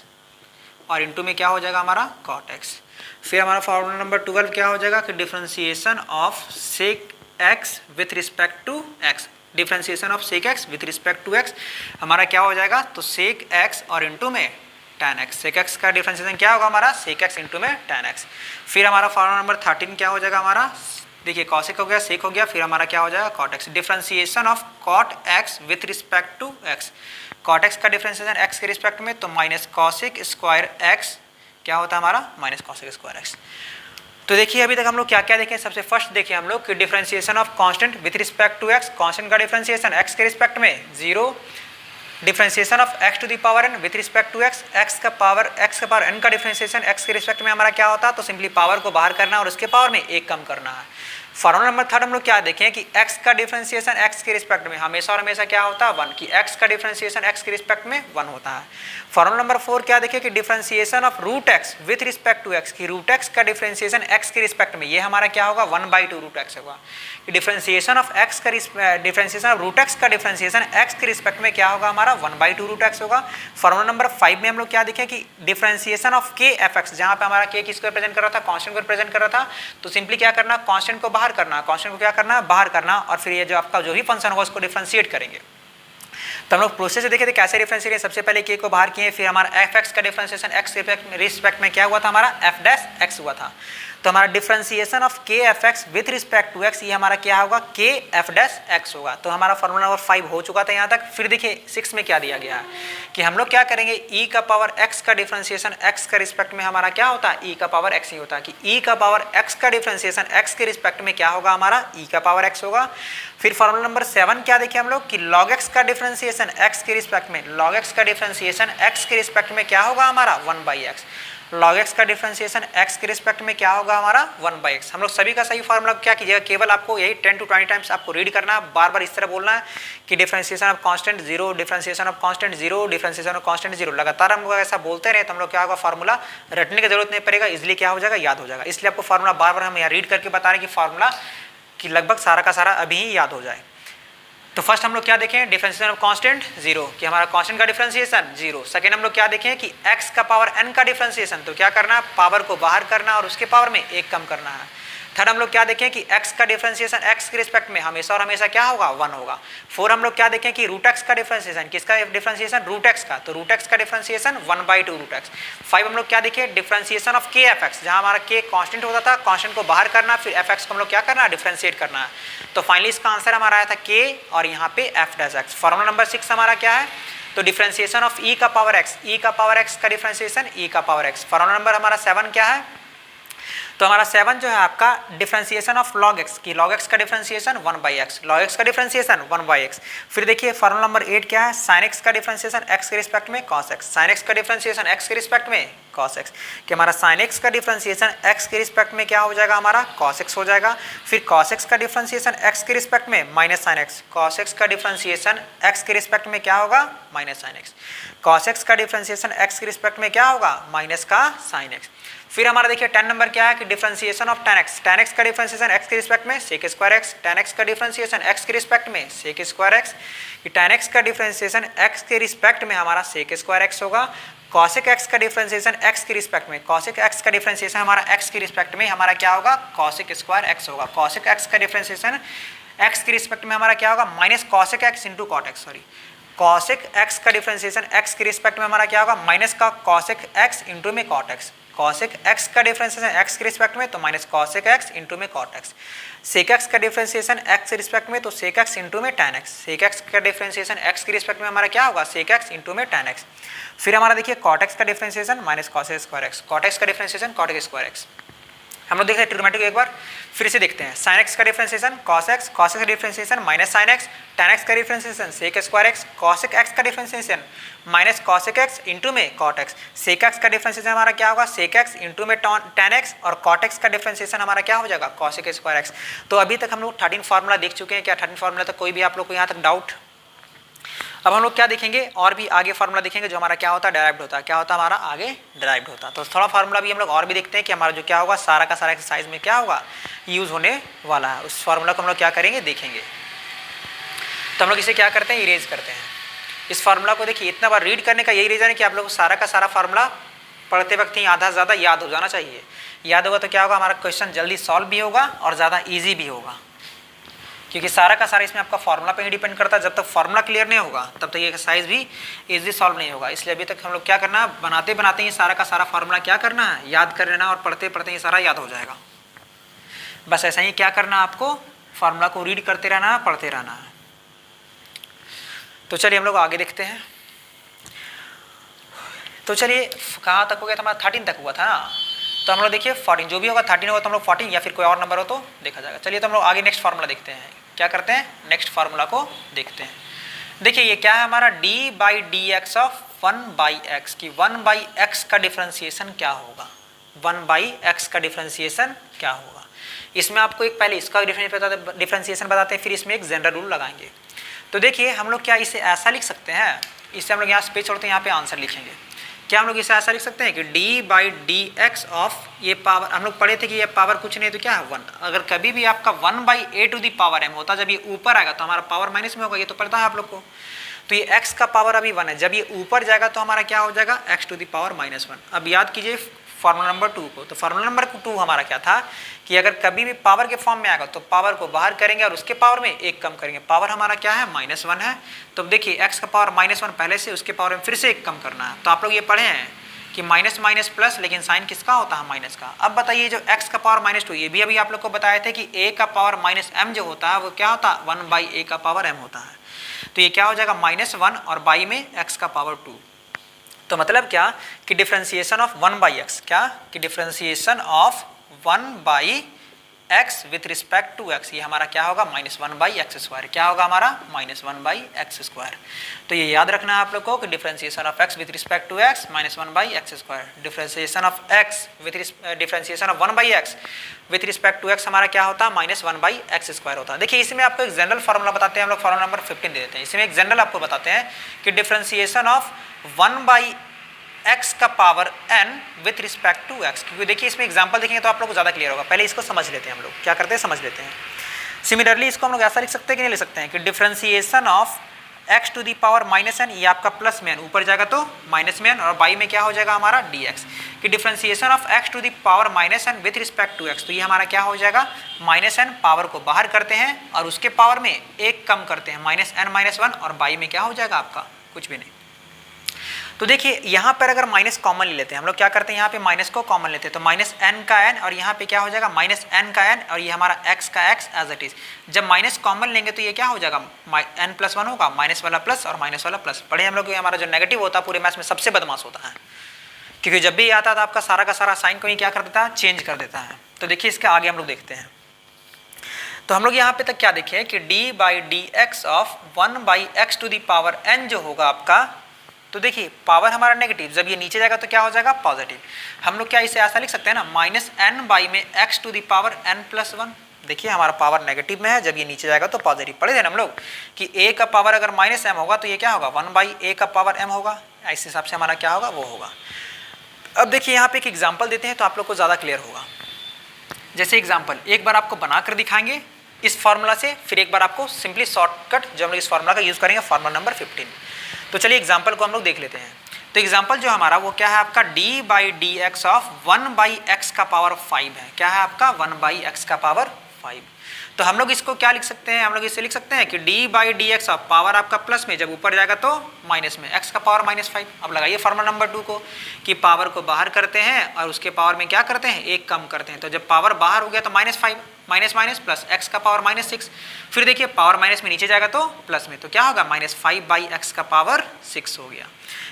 और इनटू में क्या हो जाएगा हमारा cot x। फिर हमारा फॉर्मूला नंबर 12 क्या हो जाएगा कि differentiation of sec x with respect to x, differentiation of sec x with respect to x हमारा क्या हो जाएगा तो sec x और इनटू में tan x। sec x का डिफ्रेंसिएशन क्या होगा हमारा sec x इनटू में tan x। फिर हमारा फॉर्मूला नंबर 13 क्या हो जाएगा हमारा, देखिए cosec हो गया sec हो गया, फिर हमारा क्या हो जाएगा cot x, differentiation of cot x with respect to x। cot x का डिफ्रेंसिएशन x के रिस्पेक्ट में तो माइनस cosec स्क्वायर x क्या होता है हमारा माइनस cosec स्क्वायर x। तो देखिए अभी तक हम लोग क्या क्या देखें, सबसे फर्स्ट देखिए हम लोग कि differentiation of constant with respect to x, constant का डिफरेंशिएशन एक्स के रिस्पेक्ट में 0, differentiation of x to the power n with respect to x, x का पावर n का डिफरेंशिएशन एक्स के रिस्पेक्ट में हमारा क्या होता है तो सिंपली पावर को बाहर करना और उसके पावर में 1 कम करना है। फॉर्मूला नंबर 3 हम लोग क्या देखें कि x का डिफरेंशिएशन x के रिस्पेक्ट में हमेशा और हमेशा क्या होता है 1, कि x का डिफरेंशिएशन x के रिस्पेक्ट में 1 होता है। फॉर्मूला नंबर 4 क्या देखें कि differentiation of root x with respect to x, की रूट x का डिफरेंशिएशन x के रिस्पेक्ट में ये हमारा क्या होगा 1/2 रूट x होगा। डिफरेंशिएशन ऑफ x का डिफरेंशिएशन ऑफ रूट x का डिफरेंशिएशन x के रिस्पेक्ट में क्या होगा हमारा 1/2 रूट x होगा। फॉर्मूला नंबर 5 में हम लोग क्या देखें कि डिफरेंशिएशन ऑफ k f(x), जहाँ पे हमारा k किसको रिप्रेजेंट कर रहा था कांस्टेंट को रिप्रेजेंट कर रहा था, तो सिंपली क्या करना कांस्टेंट को बाहर करना, कांस्टेंट को क्या करना बाहर करना और फिर ये जो आपका जो भी फंक्शन होगा उसको डिफरेंशिएट करेंगे। तो हम लोग प्रोसेस देखे थे कैसे डिफरेंशिएट, सबसे पहले k को बाहर किए, फिर हमारा f(x) का डिफरेंशिएशन x के रिस्पेक्ट में क्या हुआ था हमारा f' हुआ था। तो हमारा differentiation of k f(x) with respect to x ये हमारा क्या होगा k f' होगा। तो हमारा फॉर्मूला नंबर 5 हो चुका था यहाँ तक। फिर देखिए 6 में क्या दिया गया है कि हम लोग क्या करेंगे e का पावर x का डिफरेंशिएशन x का रिस्पेक्ट में हमारा क्या होता है e का पावर x ही होता है, कि e का पावर x का डिफरेंशिएशन x के रिस्पेक्ट में क्या होगा हमारा e का पावर x होगा। फिर फॉर्मूला नंबर 7 क्या देखिए हम लोग कि log x का डिफरेंशिएशन x के रिस्पेक्ट में, log x का डिफरेंशिएशन x के रिस्पेक्ट में क्या होगा हमारा 1/x, log x का डिफरेंशिएशन x के रिस्पेक्ट में क्या होगा हमारा 1/x। हम लोग सभी का सही फार्मूला क्या कीजिएगा, केवल आपको यही 10 to 20 टाइम्स आपको रीड करना है, बार बार इस तरह बोलना है कि differentiation of constant 0, differentiation of constant 0, differentiation of constant 0, लगातार हम लोग ऐसा बोलते रहे तो हम लोग क्या होगा फार्मूला रटने की जरूरत नहीं पड़ेगा, इजिली क्या हो जाएगा याद हो जाएगा। इसलिए आपको फार्मूला बार बार हम यहाँ रीड करके बता रहे हैं कि फार्मूला कि लगभग सारा का सारा अभी ही याद हो जाए। तो फर्स्ट हम लोग क्या देखें डिफरेंशिएशन ऑफ कांस्टेंट 0, कि हमारा कांस्टेंट का डिफरेंशिएशन 0। सेकेंड हम लोग क्या देखें कि x का पावर n का डिफरेंशिएशन, तो क्या करना है पावर को बाहर करना और उसके पावर में 1 कम करना है। थर्ड हम लोग क्या देखें कि x का डिफरेंशिएशन x के रिस्पेक्ट में हमेशा और हमेशा क्या होगा 1 होगा। 4 हम लोग क्या देखें कि रूट x का डिफरेंशिएशन, किसका डिफरेंशिएशन रूट x का, तो रूट x का डिफरेंशिएशन 1/2 रूट x। 5 हम लोग क्या देखें डिफरेंशिएशन ऑफ k f(x), जहां हमारा k कांस्टेंट होता था, कांस्टेंट को बाहर करना फिर f(x) को हम लोग क्या करना डिफरेंशिएट करना है। तो फाइनली इसका आंसर हमारा आया था k और यहाँ पे f'(x). फॉर्मूला नंबर 6 हमारा क्या है तो डिफरेंशिएशन ऑफ e का पावर x, e का पावर x का डिफरेंशिएशन e का पावर x। फॉर्मूला नंबर हमारा 7 क्या है तो हमारा 7 जो है आपका डिफरेंशिएशन ऑफ log x, की log x का डिफरेंशिएशन 1/x, log x का डिफरेंशिएशन 1/x। फिर देखिए फॉर्मूला नंबर 8 क्या है sin x का डिफरेंशिएशन x के रिस्पेक्ट में cos x, sin x का डिफरेंशिएशन x के रिस्पेक्ट में cos x, कि हमारा sin x का डिफरेंशिएशन x के रिस्पेक्ट में क्या हो जाएगा हमारा cos x हो जाएगा। फिर cos x का डिफरेंशिएशन x के रिस्पेक्ट में minus sin x, cos x का डिफरेंशिएशन x के रिस्पेक्ट में क्या होगा minus sin x, cos x का डिफरेंशिएशन x के रिस्पेक्ट में क्या होगा माइनस का sin x। फिर हमारा देखिए 10 नंबर क्या है कि differentiation of tan x, tan x का डिफरेंशिएशन x के रिस्पेक्ट में sec square x, tan x का डिफरेंशिएशन x के रिस्पेक्ट में sec स्क्वायर x, कि tan x का डिफरेंशिएशन x के रिस्पेक्ट में हमारा sec स्क्वायर x होगा। cosec x का डिफरेंशिएशन x के रिस्पेक्ट में, cosec x का डिफरेंशिएशन हमारा x के रिस्पेक्ट में हमारा क्या होगा cosec स्क्वायर x होगा। cosec x का डिफरेंशिएशन x के रिस्पेक्ट में हमारा क्या होगा minus cosec x into cot x, sorry cosec x का डिफरेंशिएशन x के रिस्पेक्ट में हमारा क्या होगा माइनस का cosec x इंटू में cot x। कॉसेक एक्स का डिफरेंशिएशन एक्स के रिस्पेक्ट में तो माइनस कॉसेक एक्स इंटू में कॉट एक्स, सेक एक्स का डिफरेंशिएशन एक्स के रिस्पेक्ट में तो सेक एक्स इंटू में टैन एक्स, सेक एक्स का डिफरेंशिएशन एक्स के रिस्पेक्ट में हमारा क्या होगा सेक एक्स इंटू में टैन एक्स। फिर हमारा देखिए कॉट एक्स का differentiation minus cosec square x, cot x का differentiation cot x square x. हम लोग देखते हैं ट्रिग्नोमेट्री को एक बार फिर से देखते हैं। साइन एक्स का differentiation cos x, cos x का differentiation minus sine x, tan x का differentiation sec square x, cosec x का differentiation minus cosec x into में कॉट एक्स, सेक एक्स का डिफरेंशिएशन हमारा क्या होगा सेक एक्स इंटू में टैन एक्स, और कॉट एक्स का डिफरेंशिएशन हमारा क्या हो जाएगा कॉसेक स्क्वायर एक्स। तो अभी तक हम लोग 13 फार्मूला देख चुके हैं। क्या 13 फार्मूला तक कोई भी आप लोग को यहाँ तक डाउट? अब हम लोग क्या देखेंगे और भी आगे फार्मूला देखेंगे जो हमारा क्या होता है डेराइव्ड होता है, क्या होता है हमारा आगे डेराइव्ड होता है। तो थोड़ा फार्मूला भी हम लोग और भी देखते हैं कि हमारा जो क्या होगा सारा का सारा एक्सरसाइज में क्या होगा यूज होने वाला है। उस फार्मूला को हम लोग क्या करेंगे देखेंगे। तो हम लोग इसे क्या करते हैं इरेज करते हैं। इस फार्मूला को देखिए इतना बार रीड करने का यही रीज़न है कि आप लोग सारा का सारा फार्मूला पढ़ते वक्त ही आधा से ज़्यादा याद हो जाना चाहिए। याद होगा तो क्या होगा हमारा क्वेश्चन जल्दी सॉल्व भी होगा और ज़्यादा ईजी भी होगा, क्योंकि सारा का सारा इसमें आपका फार्मूला पे ही डिपेंड करता है। जब तक फार्मूला क्लियर नहीं होगा तब तक ये एक्सरसाइज भी इजी सॉल्व नहीं होगा। इसलिए अभी तक हम लोग क्या करना है बनाते बनाते ही सारा का सारा फार्मूला क्या करना है याद कर लेना, और पढ़ते पढ़ते ही सारा याद हो जाएगा। बस ऐसा ही क्या करना है आपको फार्मूला को रीड करते रहना है पढ़ते रहना है। तो चलिए हम लोग आगे देखते हैं। तो चलिए कहाँ तक हो गया था हमारा 13 तक हुआ था ना। तो हम लोग देखिए 14 जो भी होगा 13 होगा तो हम लोग 14 या फिर कोई और नंबर हो तो देखा जाएगा। चलिए तो हम लोग आगे नेक्स्ट फार्मूला देखते हैं। क्या करते हैं नेक्स्ट फार्मूला को देखते हैं। देखिए ये क्या है हमारा d by d x of 1 by x की 1 बाई एक्स का डिफ्रेंसिएशन क्या होगा, 1 बाई एक्स का डिफ्रेंसिएशन क्या होगा। इसमें आपको एक पहले इसका डिफ्रेंसिएशन बताते हैं फिर इसमें एक जनरल रूल लगाएंगे। तो देखिए हम लोग क्या इसे ऐसा लिख सकते हैं, इससे हम लोग यहाँ स्पेस छोड़ते हैं यहाँ पे आंसर लिखेंगे। क्या हम लोग इसे ऐसा लिख सकते हैं कि D by d x of ये पावर हम लोग पढ़े थे कि ये पावर कुछ नहीं तो क्या है 1। अगर कभी भी आपका 1 by a to the power m होता जब ये ऊपर आएगा तो हमारा पावर माइनस में होगा, ये तो पता है आप लोग को। तो ये x का पावर अभी 1 है, जब ये ऊपर जाएगा तो हमारा क्या हो जाएगा x टू दी पावर -1। अब याद कीजिए फार्मूला नंबर 2 को। तो फार्मूला नंबर 2 हमारा क्या था कि अगर कभी भी पावर के फॉर्म में आएगा तो पावर को बाहर करेंगे और उसके पावर में 1 कम करेंगे। पावर हमारा क्या है -1 है। तो देखिए x का पावर -1 पहले से उसके पावर में फिर से 1 कम करना है। तो आप लोग ये पढ़े हैं कि माइनस माइनस प्लस, लेकिन साइन किसका होता है माइनस का। अब बताइए जो x का पावर -2 ये भी अभी आप लोग को बताए थे कि a का पावर -m जो होता है वो क्या होता है 1 बाई a का पावर m होता है। तो ये क्या हो जाएगा -1 और बाई में x का पावर 2। तो मतलब क्या कि डिफरेंशिएशन ऑफ 1 बाई एक्स, क्या कि differentiation of 1 by x with respect to x ये हमारा क्या होगा -1 बाई एक्स स्क्वायर। क्या होगा हमारा -1 बाई एक्स स्क्वायर। तो ये याद रखना है आप लोग को कि differentiation of x with respect to x -1 by x square. Differentiation of x with differentiation of 1 by x with respect to x हमारा क्या होता है -1 बाई एक्स स्क्वायर होता है। देखिए इसमें आपको एक जनरल फार्मूला बताते हैं हम लोग, फार्मूला नंबर 15 दे देते हैं। इसमें एक जनरल आपको बताते हैं कि डिफरेंशिएशन ऑफ 1 बाई x का power n with respect to x। क्योंकि देखिए इसमें एग्जांपल देखेंगे तो आप लोग को ज़्यादा क्लियर होगा। पहले इसको समझ लेते हैं हम लोग, क्या करते हैं समझ लेते हैं। सिमिलरली इसको हम लोग ऐसा लिख सकते हैं कि नहीं लिख सकते हैं कि differentiation of x to the power -n ये आपका प्लस में n ऊपर जाएगा तो माइनस में n और बाई में क्या हो जाएगा हमारा dx कि differentiation of x to the power -n with respect to x। तो ये हमारा क्या हो जाएगा -n पावर को बाहर करते हैं और उसके पावर में 1 कम करते हैं -n-1 और बाई में क्या हो जाएगा आपका कुछ भी नहीं। तो देखिए यहाँ पर अगर माइनस कॉमन ले लेते हैं हम लोग, क्या करते हैं यहाँ पे माइनस को कॉमन लेते हैं तो -n का n और यहाँ पे क्या हो जाएगा -n का n और ये हमारा x का x एज इट इज। जब माइनस कॉमन लेंगे तो ये क्या हो जाएगा n+1 होगा, माइनस वाला प्लस और माइनस वाला प्लस। पढ़े हम लोग हमारा जो नेगेटिव होता है पूरे मैथ्स में सबसे बदमाश होता है, क्योंकि जब भी आता था आपका सारा का सारा साइन को ही क्या कर देता है चेंज कर देता है। तो देखिए इसके आगे हम लोग देखते हैं। तो हम लोग यहाँ पे तक क्या देखें कि d by d x of 1 by x to the power n जो होगा आपका, तो देखिए पावर हमारा नेगेटिव, जब ये नीचे जाएगा तो क्या हो जाएगा पॉजिटिव। हम लोग क्या इसे ऐसा लिख सकते हैं ना -n बाई में x to the power n+1। देखिए हमारा पावर नेगेटिव में है, जब ये नीचे जाएगा तो पॉजिटिव। पढ़े थे ना हम लोग कि a का पावर अगर -m होगा तो ये क्या होगा 1 बाई a का पावर m होगा। इस हिसाब से हमारा क्या होगा वो होगा। अब देखिए यहाँ पे एक एग्जाम्पल देते हैं तो आप लोग को ज़्यादा क्लियर होगा। जैसे एग्जाम्पल एक बार आपको बना कर दिखाएंगे इस फार्मूला से, फिर एक बार आपको सिंपली शॉर्टकट जो हम लोग इस फार्मूला का यूज़ करेंगे फार्मूला नंबर 15। तो चलिए एग्जाम्पल को हम लोग देख लेते हैं। तो एग्जाम्पल जो हमारा वो क्या है आपका d by d x of 1 by x का पावर 5 है। क्या है आपका 1 बाई एक्स का पावर 5। तो हम लोग इसको क्या लिख सकते हैं, हम लोग इसे लिख सकते हैं कि D by d x of power आपका प्लस में, जब ऊपर जाएगा तो माइनस में, एक्स का पावर -5। अब लगाइए फार्मूला नंबर 2 को कि पावर को बाहर करते हैं और उसके पावर में क्या करते हैं, एक कम करते हैं। तो जब पावर बाहर हो गया तो -5 माइनस माइनस प्लस एक्स का पावर -6, फिर देखिए पावर माइनस में नीचे जाएगा तो प्लस में, तो क्या होगा -5/x का पावर 6 हो गया।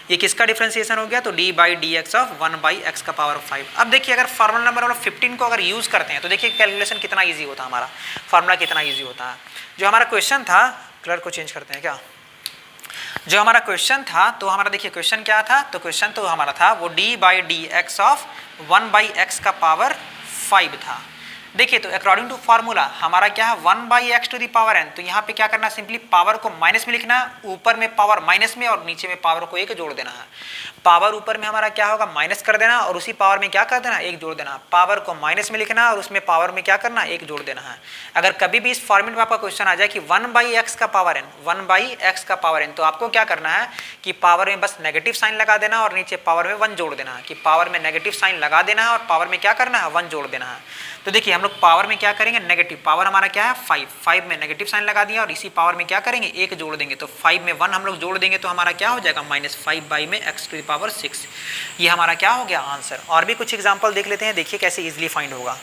ये किसका डिफरेंशिएशन हो गया, तो d by d x of 1/x का पावर 5। अब देखिए अगर फार्मूला नंबर 15 को अगर यूज़ करते हैं तो देखिए कैलकुलेशन कितना ईजी होता है, हमारा फार्मूला कितना ईजी होता है। जो हमारा क्वेश्चन था, कलर को चेंज करते हैं क्या, जो हमारा क्वेश्चन था तो हमारा देखिए क्वेश्चन क्या था, तो क्वेश्चन तो हमारा था वो d by d x of 1/x का पावर 5 था। देखिए तो अकॉर्डिंग टू फार्मूला हमारा क्या है 1/x to the power n, तो यहाँ पे क्या करना है, सिंपली पावर को माइनस में लिखना है, ऊपर में पावर माइनस में और नीचे में पावर को एक जोड़ देना है। पावर ऊपर में हमारा क्या होगा माइनस कर देना और उसी पावर में क्या कर देना, एक जोड़ देना। पावर को माइनस में लिखना और उसमें पावर में क्या करना, एक जोड़ देना है। अगर कभी भी इस फॉर्मेट में आपका क्वेश्चन आ जाए कि 1/x का पावर n, 1/x का पावर n, तो आपको क्या करना है कि पावर में बस नेगेटिव साइन लगा देना और नीचे पावर में 1 जोड़ देना है, कि पावर में नेगेटिव साइन लगा देना है और पावर में क्या करना है 1 जोड़ देना है। तो देखिए हम लोग पावर में क्या करेंगे, नेगेटिव, पावर हमारा क्या है 5 में नेगेटिव साइन लगा दिया और इसी पावर में क्या करेंगे, एक जोड़ देंगे। तो 5 में 1 हम लोग जोड़ देंगे तो हमारा क्या हो जाएगा -5 में x टू द पावर 6। ये हमारा क्या हो गया आंसर। और भी कुछ एग्जांपल देख लेते हैं, देखिए कैसे इजीली फाइंड होगा।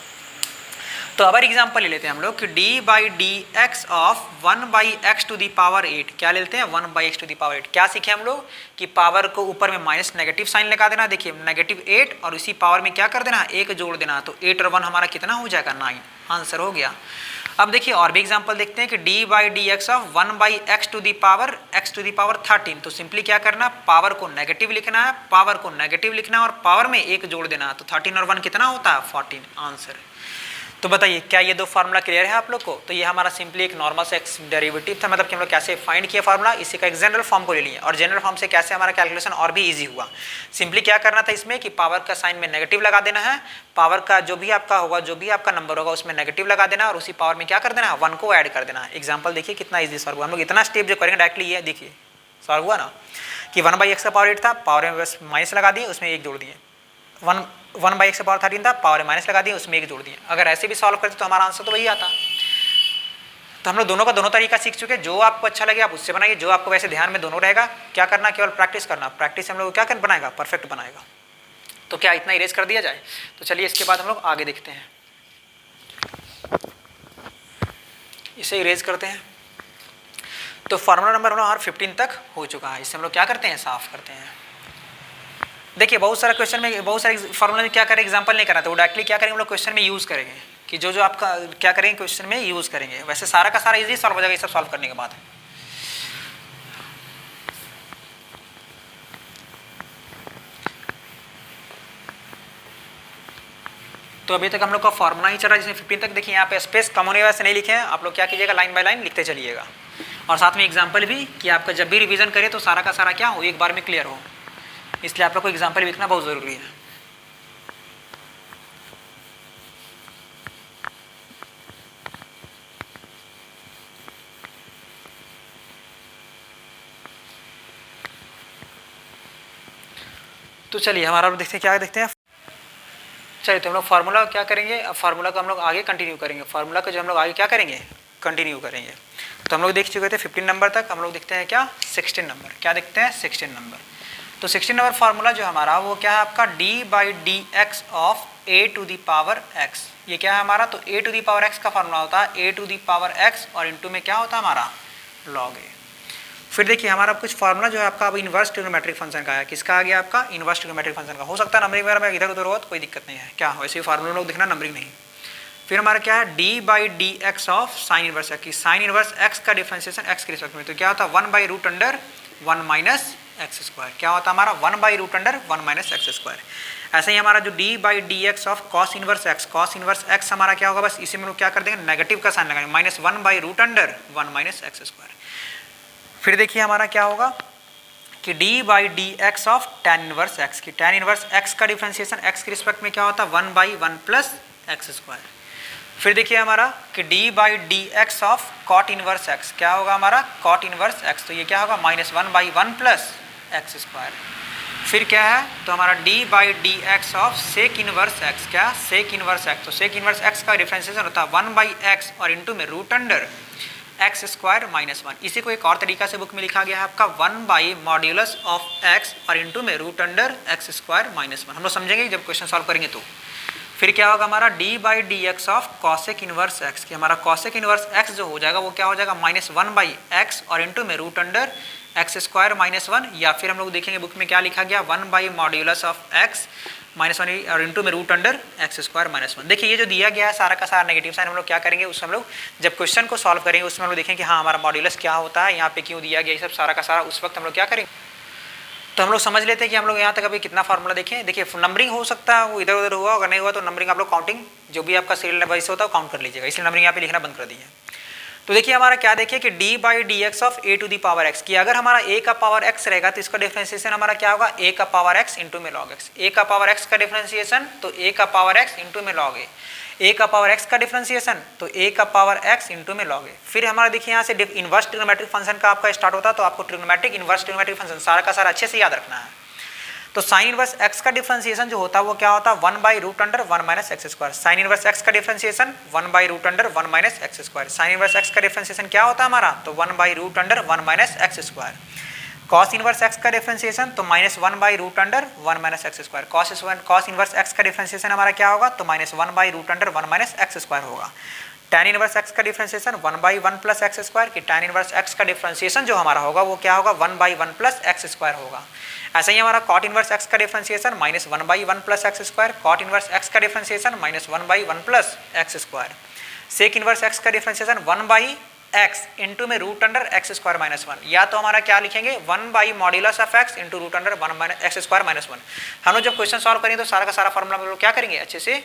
तो अब एग्जांपल ले लेते हैं हम लोग कि d by d x of 1/x to the power 8, क्या लेते हैं 1/x टू दी पावर 8। क्या सीखे हम लोग कि पावर को ऊपर में माइनस नेगेटिव साइन लगा देना, देखिए -8 और इसी पावर में क्या कर देना, एक जोड़ देना। तो 8 और 1 हमारा कितना हो जाएगा 9, आंसर हो गया। अब देखिए और भी एग्जांपल देखते हैं कि d by d x of 1/x to the power x to the power 13, तो सिंपली क्या करना, पावर को नेगेटिव लिखना है, पावर को नेगेटिव लिखना है और पावर में एक जोड़ देना। तो 13 और 1 कितना होता है 14, आंसर। तो बताइए क्या ये दो फार्मूला क्लियर है आप लोग को। तो ये हमारा सिंपली एक नॉर्मल से एक्स डेरिवेटिव था, मतलब कि हम लोग कैसे फाइंड किया फार्मूला, इसी का एक जनरल फॉर्म को ले लिए और जनरल फॉर्म से कैसे हमारा कैलकुलेशन और भी इजी हुआ। सिंपली क्या करना था इसमें कि पावर का साइन में नेगेटिव लगा देना है, पावर का जो भी आपका होगा, जो भी आपका नंबर होगा उसमें नेगेटिव लगा देना और उसी पावर में क्या कर देना, 1 को ऐड कर देना। एग्जाम्पल देखिए कितना ईजी सॉल्व हुआ। हम लोग इतना स्टेप जो करेंगे डायरेक्टली ये देखिए सॉल्व हुआ ना, कि 1/x का पावर 8 था, पावर में बस माइनस लगा दिए, उसमें एक जोड़ दिए। 1/x का पावर 13 था, पावर में माइनस लगा दिए, उसमें एक जोड़ दिए। अगर ऐसे भी सॉल्व करते तो हमारा आंसर तो वही आता। तो हम लोग दोनों का दोनों तरीका सीख चुके हैं। जो आपको अच्छा लगे आप उससे बनाइए, जो आपको वैसे ध्यान में दोनों रहेगा। क्या करना, केवल प्रैक्टिस करना, प्रैक्टिस हम लोग क्या कर बनाएगा, परफेक्ट बनाएगा। तो क्या इतना इरेज कर दिया जाए। तो चलिए इसके बाद हम लोग आगे देखते हैं, इसे इरेज करते हैं। तो फार्मूला नंबर हम लोग 15 तक हो चुका है, इससे हम लोग क्या करते हैं, साफ करते हैं। देखिए बहुत सारा क्वेश्चन में, बहुत सारे फार्मूला में क्या करें, एग्जांपल नहीं करना, तो वो डायरेक्टली क्या करेंगे हम लोग क्वेश्चन में यूज़ करेंगे, कि जो जो आपका क्या करेंगे क्वेश्चन में यूज़ करेंगे। वैसे सारा का सारा इजी सॉल्व हो जाएगा ये सब सॉल्व करने के बाद। तो अभी तक हम लोग का फार्मूला ही चल रहा है जिसमें 15 तक। देखिए यहाँ पे स्पेस कम होने वजह से नहीं लिखे हैं, आप लोग क्या कीजिएगा लाइन बाय लाइन लिखते चलिएगा और साथ में एग्जाम्पल भी, कि आपका जब भी रिवीजन करें तो सारा का सारा क्या हो, एक बार में क्लियर हो। इसलिए आप लोग को एग्जाम्पल लिखना बहुत ज़रूरी है। तो चलिए हमारा देखते हैं, क्या देखते हैं। चलिए तो हम लोग फार्मूला क्या करेंगे, अब फार्मूला को हम लोग आगे कंटिन्यू करेंगे। फार्मूला को जो हम लोग आगे क्या करेंगे, कंटिन्यू करेंगे। तो हम लोग देख चुके थे 15 नंबर तक, हम लोग देखते हैं क्या 16 नंबर। क्या देखते हैं 16 नंबर। तो 16 नंबर फार्मूला जो हमारा वो क्या है आपका, d by d x of a to the power x। ये क्या है हमारा, तो a to the power x का फार्मूला होता है a to the power x और इंटू में क्या होता है हमारा log a। फिर देखिए हमारा कुछ फार्मूला जो है आपका अब इन्वर्स ट्रिग्नोमेट्रिक फंक्शन का है। किसका आ गया आपका, इन्वर्स ट्रिग्नोमेट्रिक फंक्शन का। हो सकता है नंबरिंग वगैरह में इधर उधर हो तो कोई दिक्कत नहीं है, क्या वैसे फार्मूला लोग दिखना नंबरिंग नहीं। फिर हमारा क्या है d by d x of sine inverse x। Sign inverse x का डिफरेंशिएशन x के रिस्पेक्ट में, तो क्या होता है 1/√1 माइनस एक्स स्क्वायर। क्या होता है हमारा 1/√1 माइनस एक्स स्क्वायर। ऐसे ही हमारा जो d by d x of cos inverse x, cos inverse x हमारा क्या होगा, बस इसी में लोग क्या कर देंगे नेगेटिव का साइन लगाएंगे, -1/√1 माइनस एक्स स्क्वायर। फिर देखिए हमारा क्या होगा कि d by d x of tan inverse x की, tan इनवर्स x का डिफरेंशिएशन x के रिस्पेक्ट में क्या होता है 1/1 प्लस एक्स स्क्वायर। फिर देखिए हमारा कि d by d x of cot inverse x, क्या होगा हमारा कॉट इनवर्स x, तो ये क्या होगा -1/1 प्लस एक्स स्क्वायर। फिर क्या है, तो हमारा d by d x of sec inverse x, क्या सेक इनवर्स एक्स, तो सेक इनवर्स एक्स का डिफरेंशिएशन होता है 1 बाई एक्स और इंटू में root under x square minus 1। इसी को एक और तरीका से बुक में लिखा गया है आपका 1 बाई मॉड्यूलस ऑफ एक्स और इंटू में root under x square minus 1। हम लोग समझेंगे जब क्वेश्चन सॉल्व करेंगे तो। फिर क्या होगा हमारा d by d x of cosec inverse x, कि हमारा कॉसेक इनवर्स एक्स जो हो जाएगा वो क्या हो जाएगा माइनस 1 बाई एक्स और इंटू में root under x square minus 1, या फिर हम लोग देखेंगे बुक में क्या लिखा गया 1 by modulus of x minus 1 और इंटू में root under x square minus 1। देखिए ये जो दिया गया है सारा का सारा नेगेटिव साइन हम लोग क्या करेंगे, उसमें हम लोग जब क्वेश्चन को सॉल्व करेंगे उसमें हम लोग देखेंगे कि हाँ हमारा मॉड्यूलस क्या होता है, यहाँ पे क्यों दिया गया, ये सब सारा का सारा उस वक्त हम लोग क्या करेंगे। तो हम लोग समझ लेते हैं कि हम लोग यहाँ तक अभी कितना फार्मूला देखें। देखिए नंबरिंग हो सकता है वो इधर उधर हुआ, अगर नहीं हुआ तो नंबरिंग आप लोग काउंटिंग जो भी आपका सीरियल वाइज होता है काउंट कर लीजिएगा, इसलिए नंबरिंग यहाँ पे लिखना बंद कर दिया है। तो देखिए हमारा क्या देखिए कि d by d x of a to the power x, कि अगर हमारा a का पावर x रहेगा तो इसका डिफरेंशिएशन हमारा क्या होगा a का पावर x इंटू में log x, a का पावर x का डिफरेंशिएशन तो a का पावर x इंटू में log a का पावर x का डिफरेंशिएशन तो a का पावर x इंटू में log a। फिर हमारा देखिए यहाँ से इनवर्स ट्रिग्नोमेट्रिक फंक्शन का आपका स्टार्ट होता है, तो आपको ट्रिग्नोमेट्रिक इनवर्स ट्रिग्नोमेट्रिक फंक्शन सारा का सारा अच्छे से याद रखना है। तो साइन इनवर्स x का डिफरेंशिएशन जो होता है वो क्या होता है 1 by root under 1 minus x square. Sine inverse x का differentiation 1 by root under 1 minus x square. Sine inverse x का डिफरेंशिएशन क्या होता है हमारा, तो 1 by root under 1 minus x square. Cos inverse x का डिफरेंशिएशन तो minus 1 by root under 1 minus x square. Cos inverse x का डिफरेंशिएशन हमारा क्या होगा, तो minus 1 by root under 1 minus x square होगा। tan इनवर्स x का differentiation 1 by 1 plus x square, कि tan इनवर्स x का डिफरेंशिएशन जो हमारा होगा वो क्या होगा 1 बाई 1 प्लस एक्स स्क्वायर होगा। ऐसा ही हमारा cot इनवर्स x का differentiation minus 1 by 1 plus x square, cot inverse x का differentiation minus 1 by 1 plus x square. Sec inverse x का डिफरेंशिएशन 1 बाई x इंटू में root under x square minus 1, या तो हमारा क्या लिखेंगे 1 by modulus of x into root under 1 minus x square minus 1। हम लोग जब क्वेश्चन सॉल्व करेंगे तो सारा का सारा फॉर्मूला हम लोग क्या करेंगे अच्छे से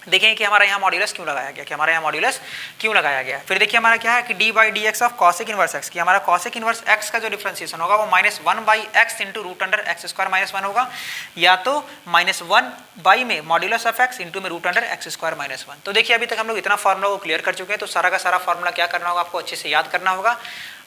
देखेंगे कि हमारा यहाँ मॉड्यूलस क्यों लगाया गया, कि हमारा यहाँ मॉड्यूलस क्यों लगाया गया। फिर देखिए हमारा क्या है कि d by d x of cosec inverse x, कि हमारा कॉसेक इनवर्स x का जो डिफरेंशिएशन होगा वो minus 1 by x into root under x square minus 1 होगा, या तो माइनस 1 बाई में मॉड्यूलस ऑफ x इंटू में root under x square minus 1। तो देखिए अभी तक हम लोग इतना फार्मूला को क्लियर कर चुके हैं, तो सारा का सारा फार्मूला क्या करना होगा आपको अच्छे से याद करना होगा।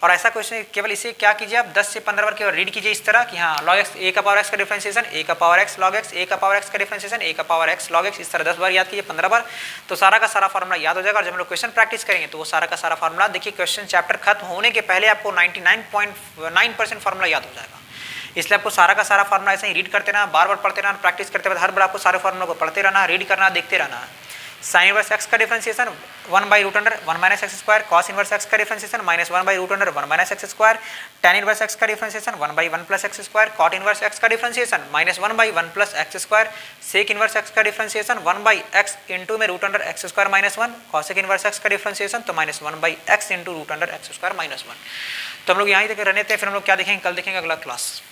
और ऐसा क्वेश्चन केवल इसे क्या कीजिए आप 10 से 15 बार केवल रीड कीजिए इस तरह कि हाँ log x a का पावर x का डिफरेंशिएशन a का power x log x a का पावर x का डिफरेंशिएशन a का पावर x log x, इस तरह 10 बार याद कीजिए 15 बार, तो सारा का सारा फार्मूला याद हो जाएगा। और जब हम लोग क्वेश्चन प्रैक्टिस करेंगे तो वो सारा का सारा फार्मूला देखिए क्वेश्चन चैप्टर खत्म होने के पहले आपको 99.9% फार्मूला याद हो जाएगा। इसलिए आपको सारा का सारा फार्मूला ऐसे ही रीड करते रहना, बार बार पढ़ते रहना, प्रैक्टिस करते रहना, हर बार आपको सारे फार्मूला को पढ़ते रहना, रीड करना, देखते रहना। साइन इनवर्स x का differentiation 1 by root under 1 minus x square, cos inverse x का differentiation minus 1 by root under 1 minus x square, tan inverse x का differentiation 1 by 1 plus x square, cot inverse x का differentiation minus 1 by 1 plus x square, sec inverse x का डिफरेंशिएशन 1 बाई x इंटू में root under x square minus 1, cosec inverse x का डिफरेंशिएशन तो minus 1 by x into root under x square minus 1। तो हम लोग यहाँ तक रहने थे, फिर हम लोग क्या देखेंगे कल देखेंगे अगला क्लास।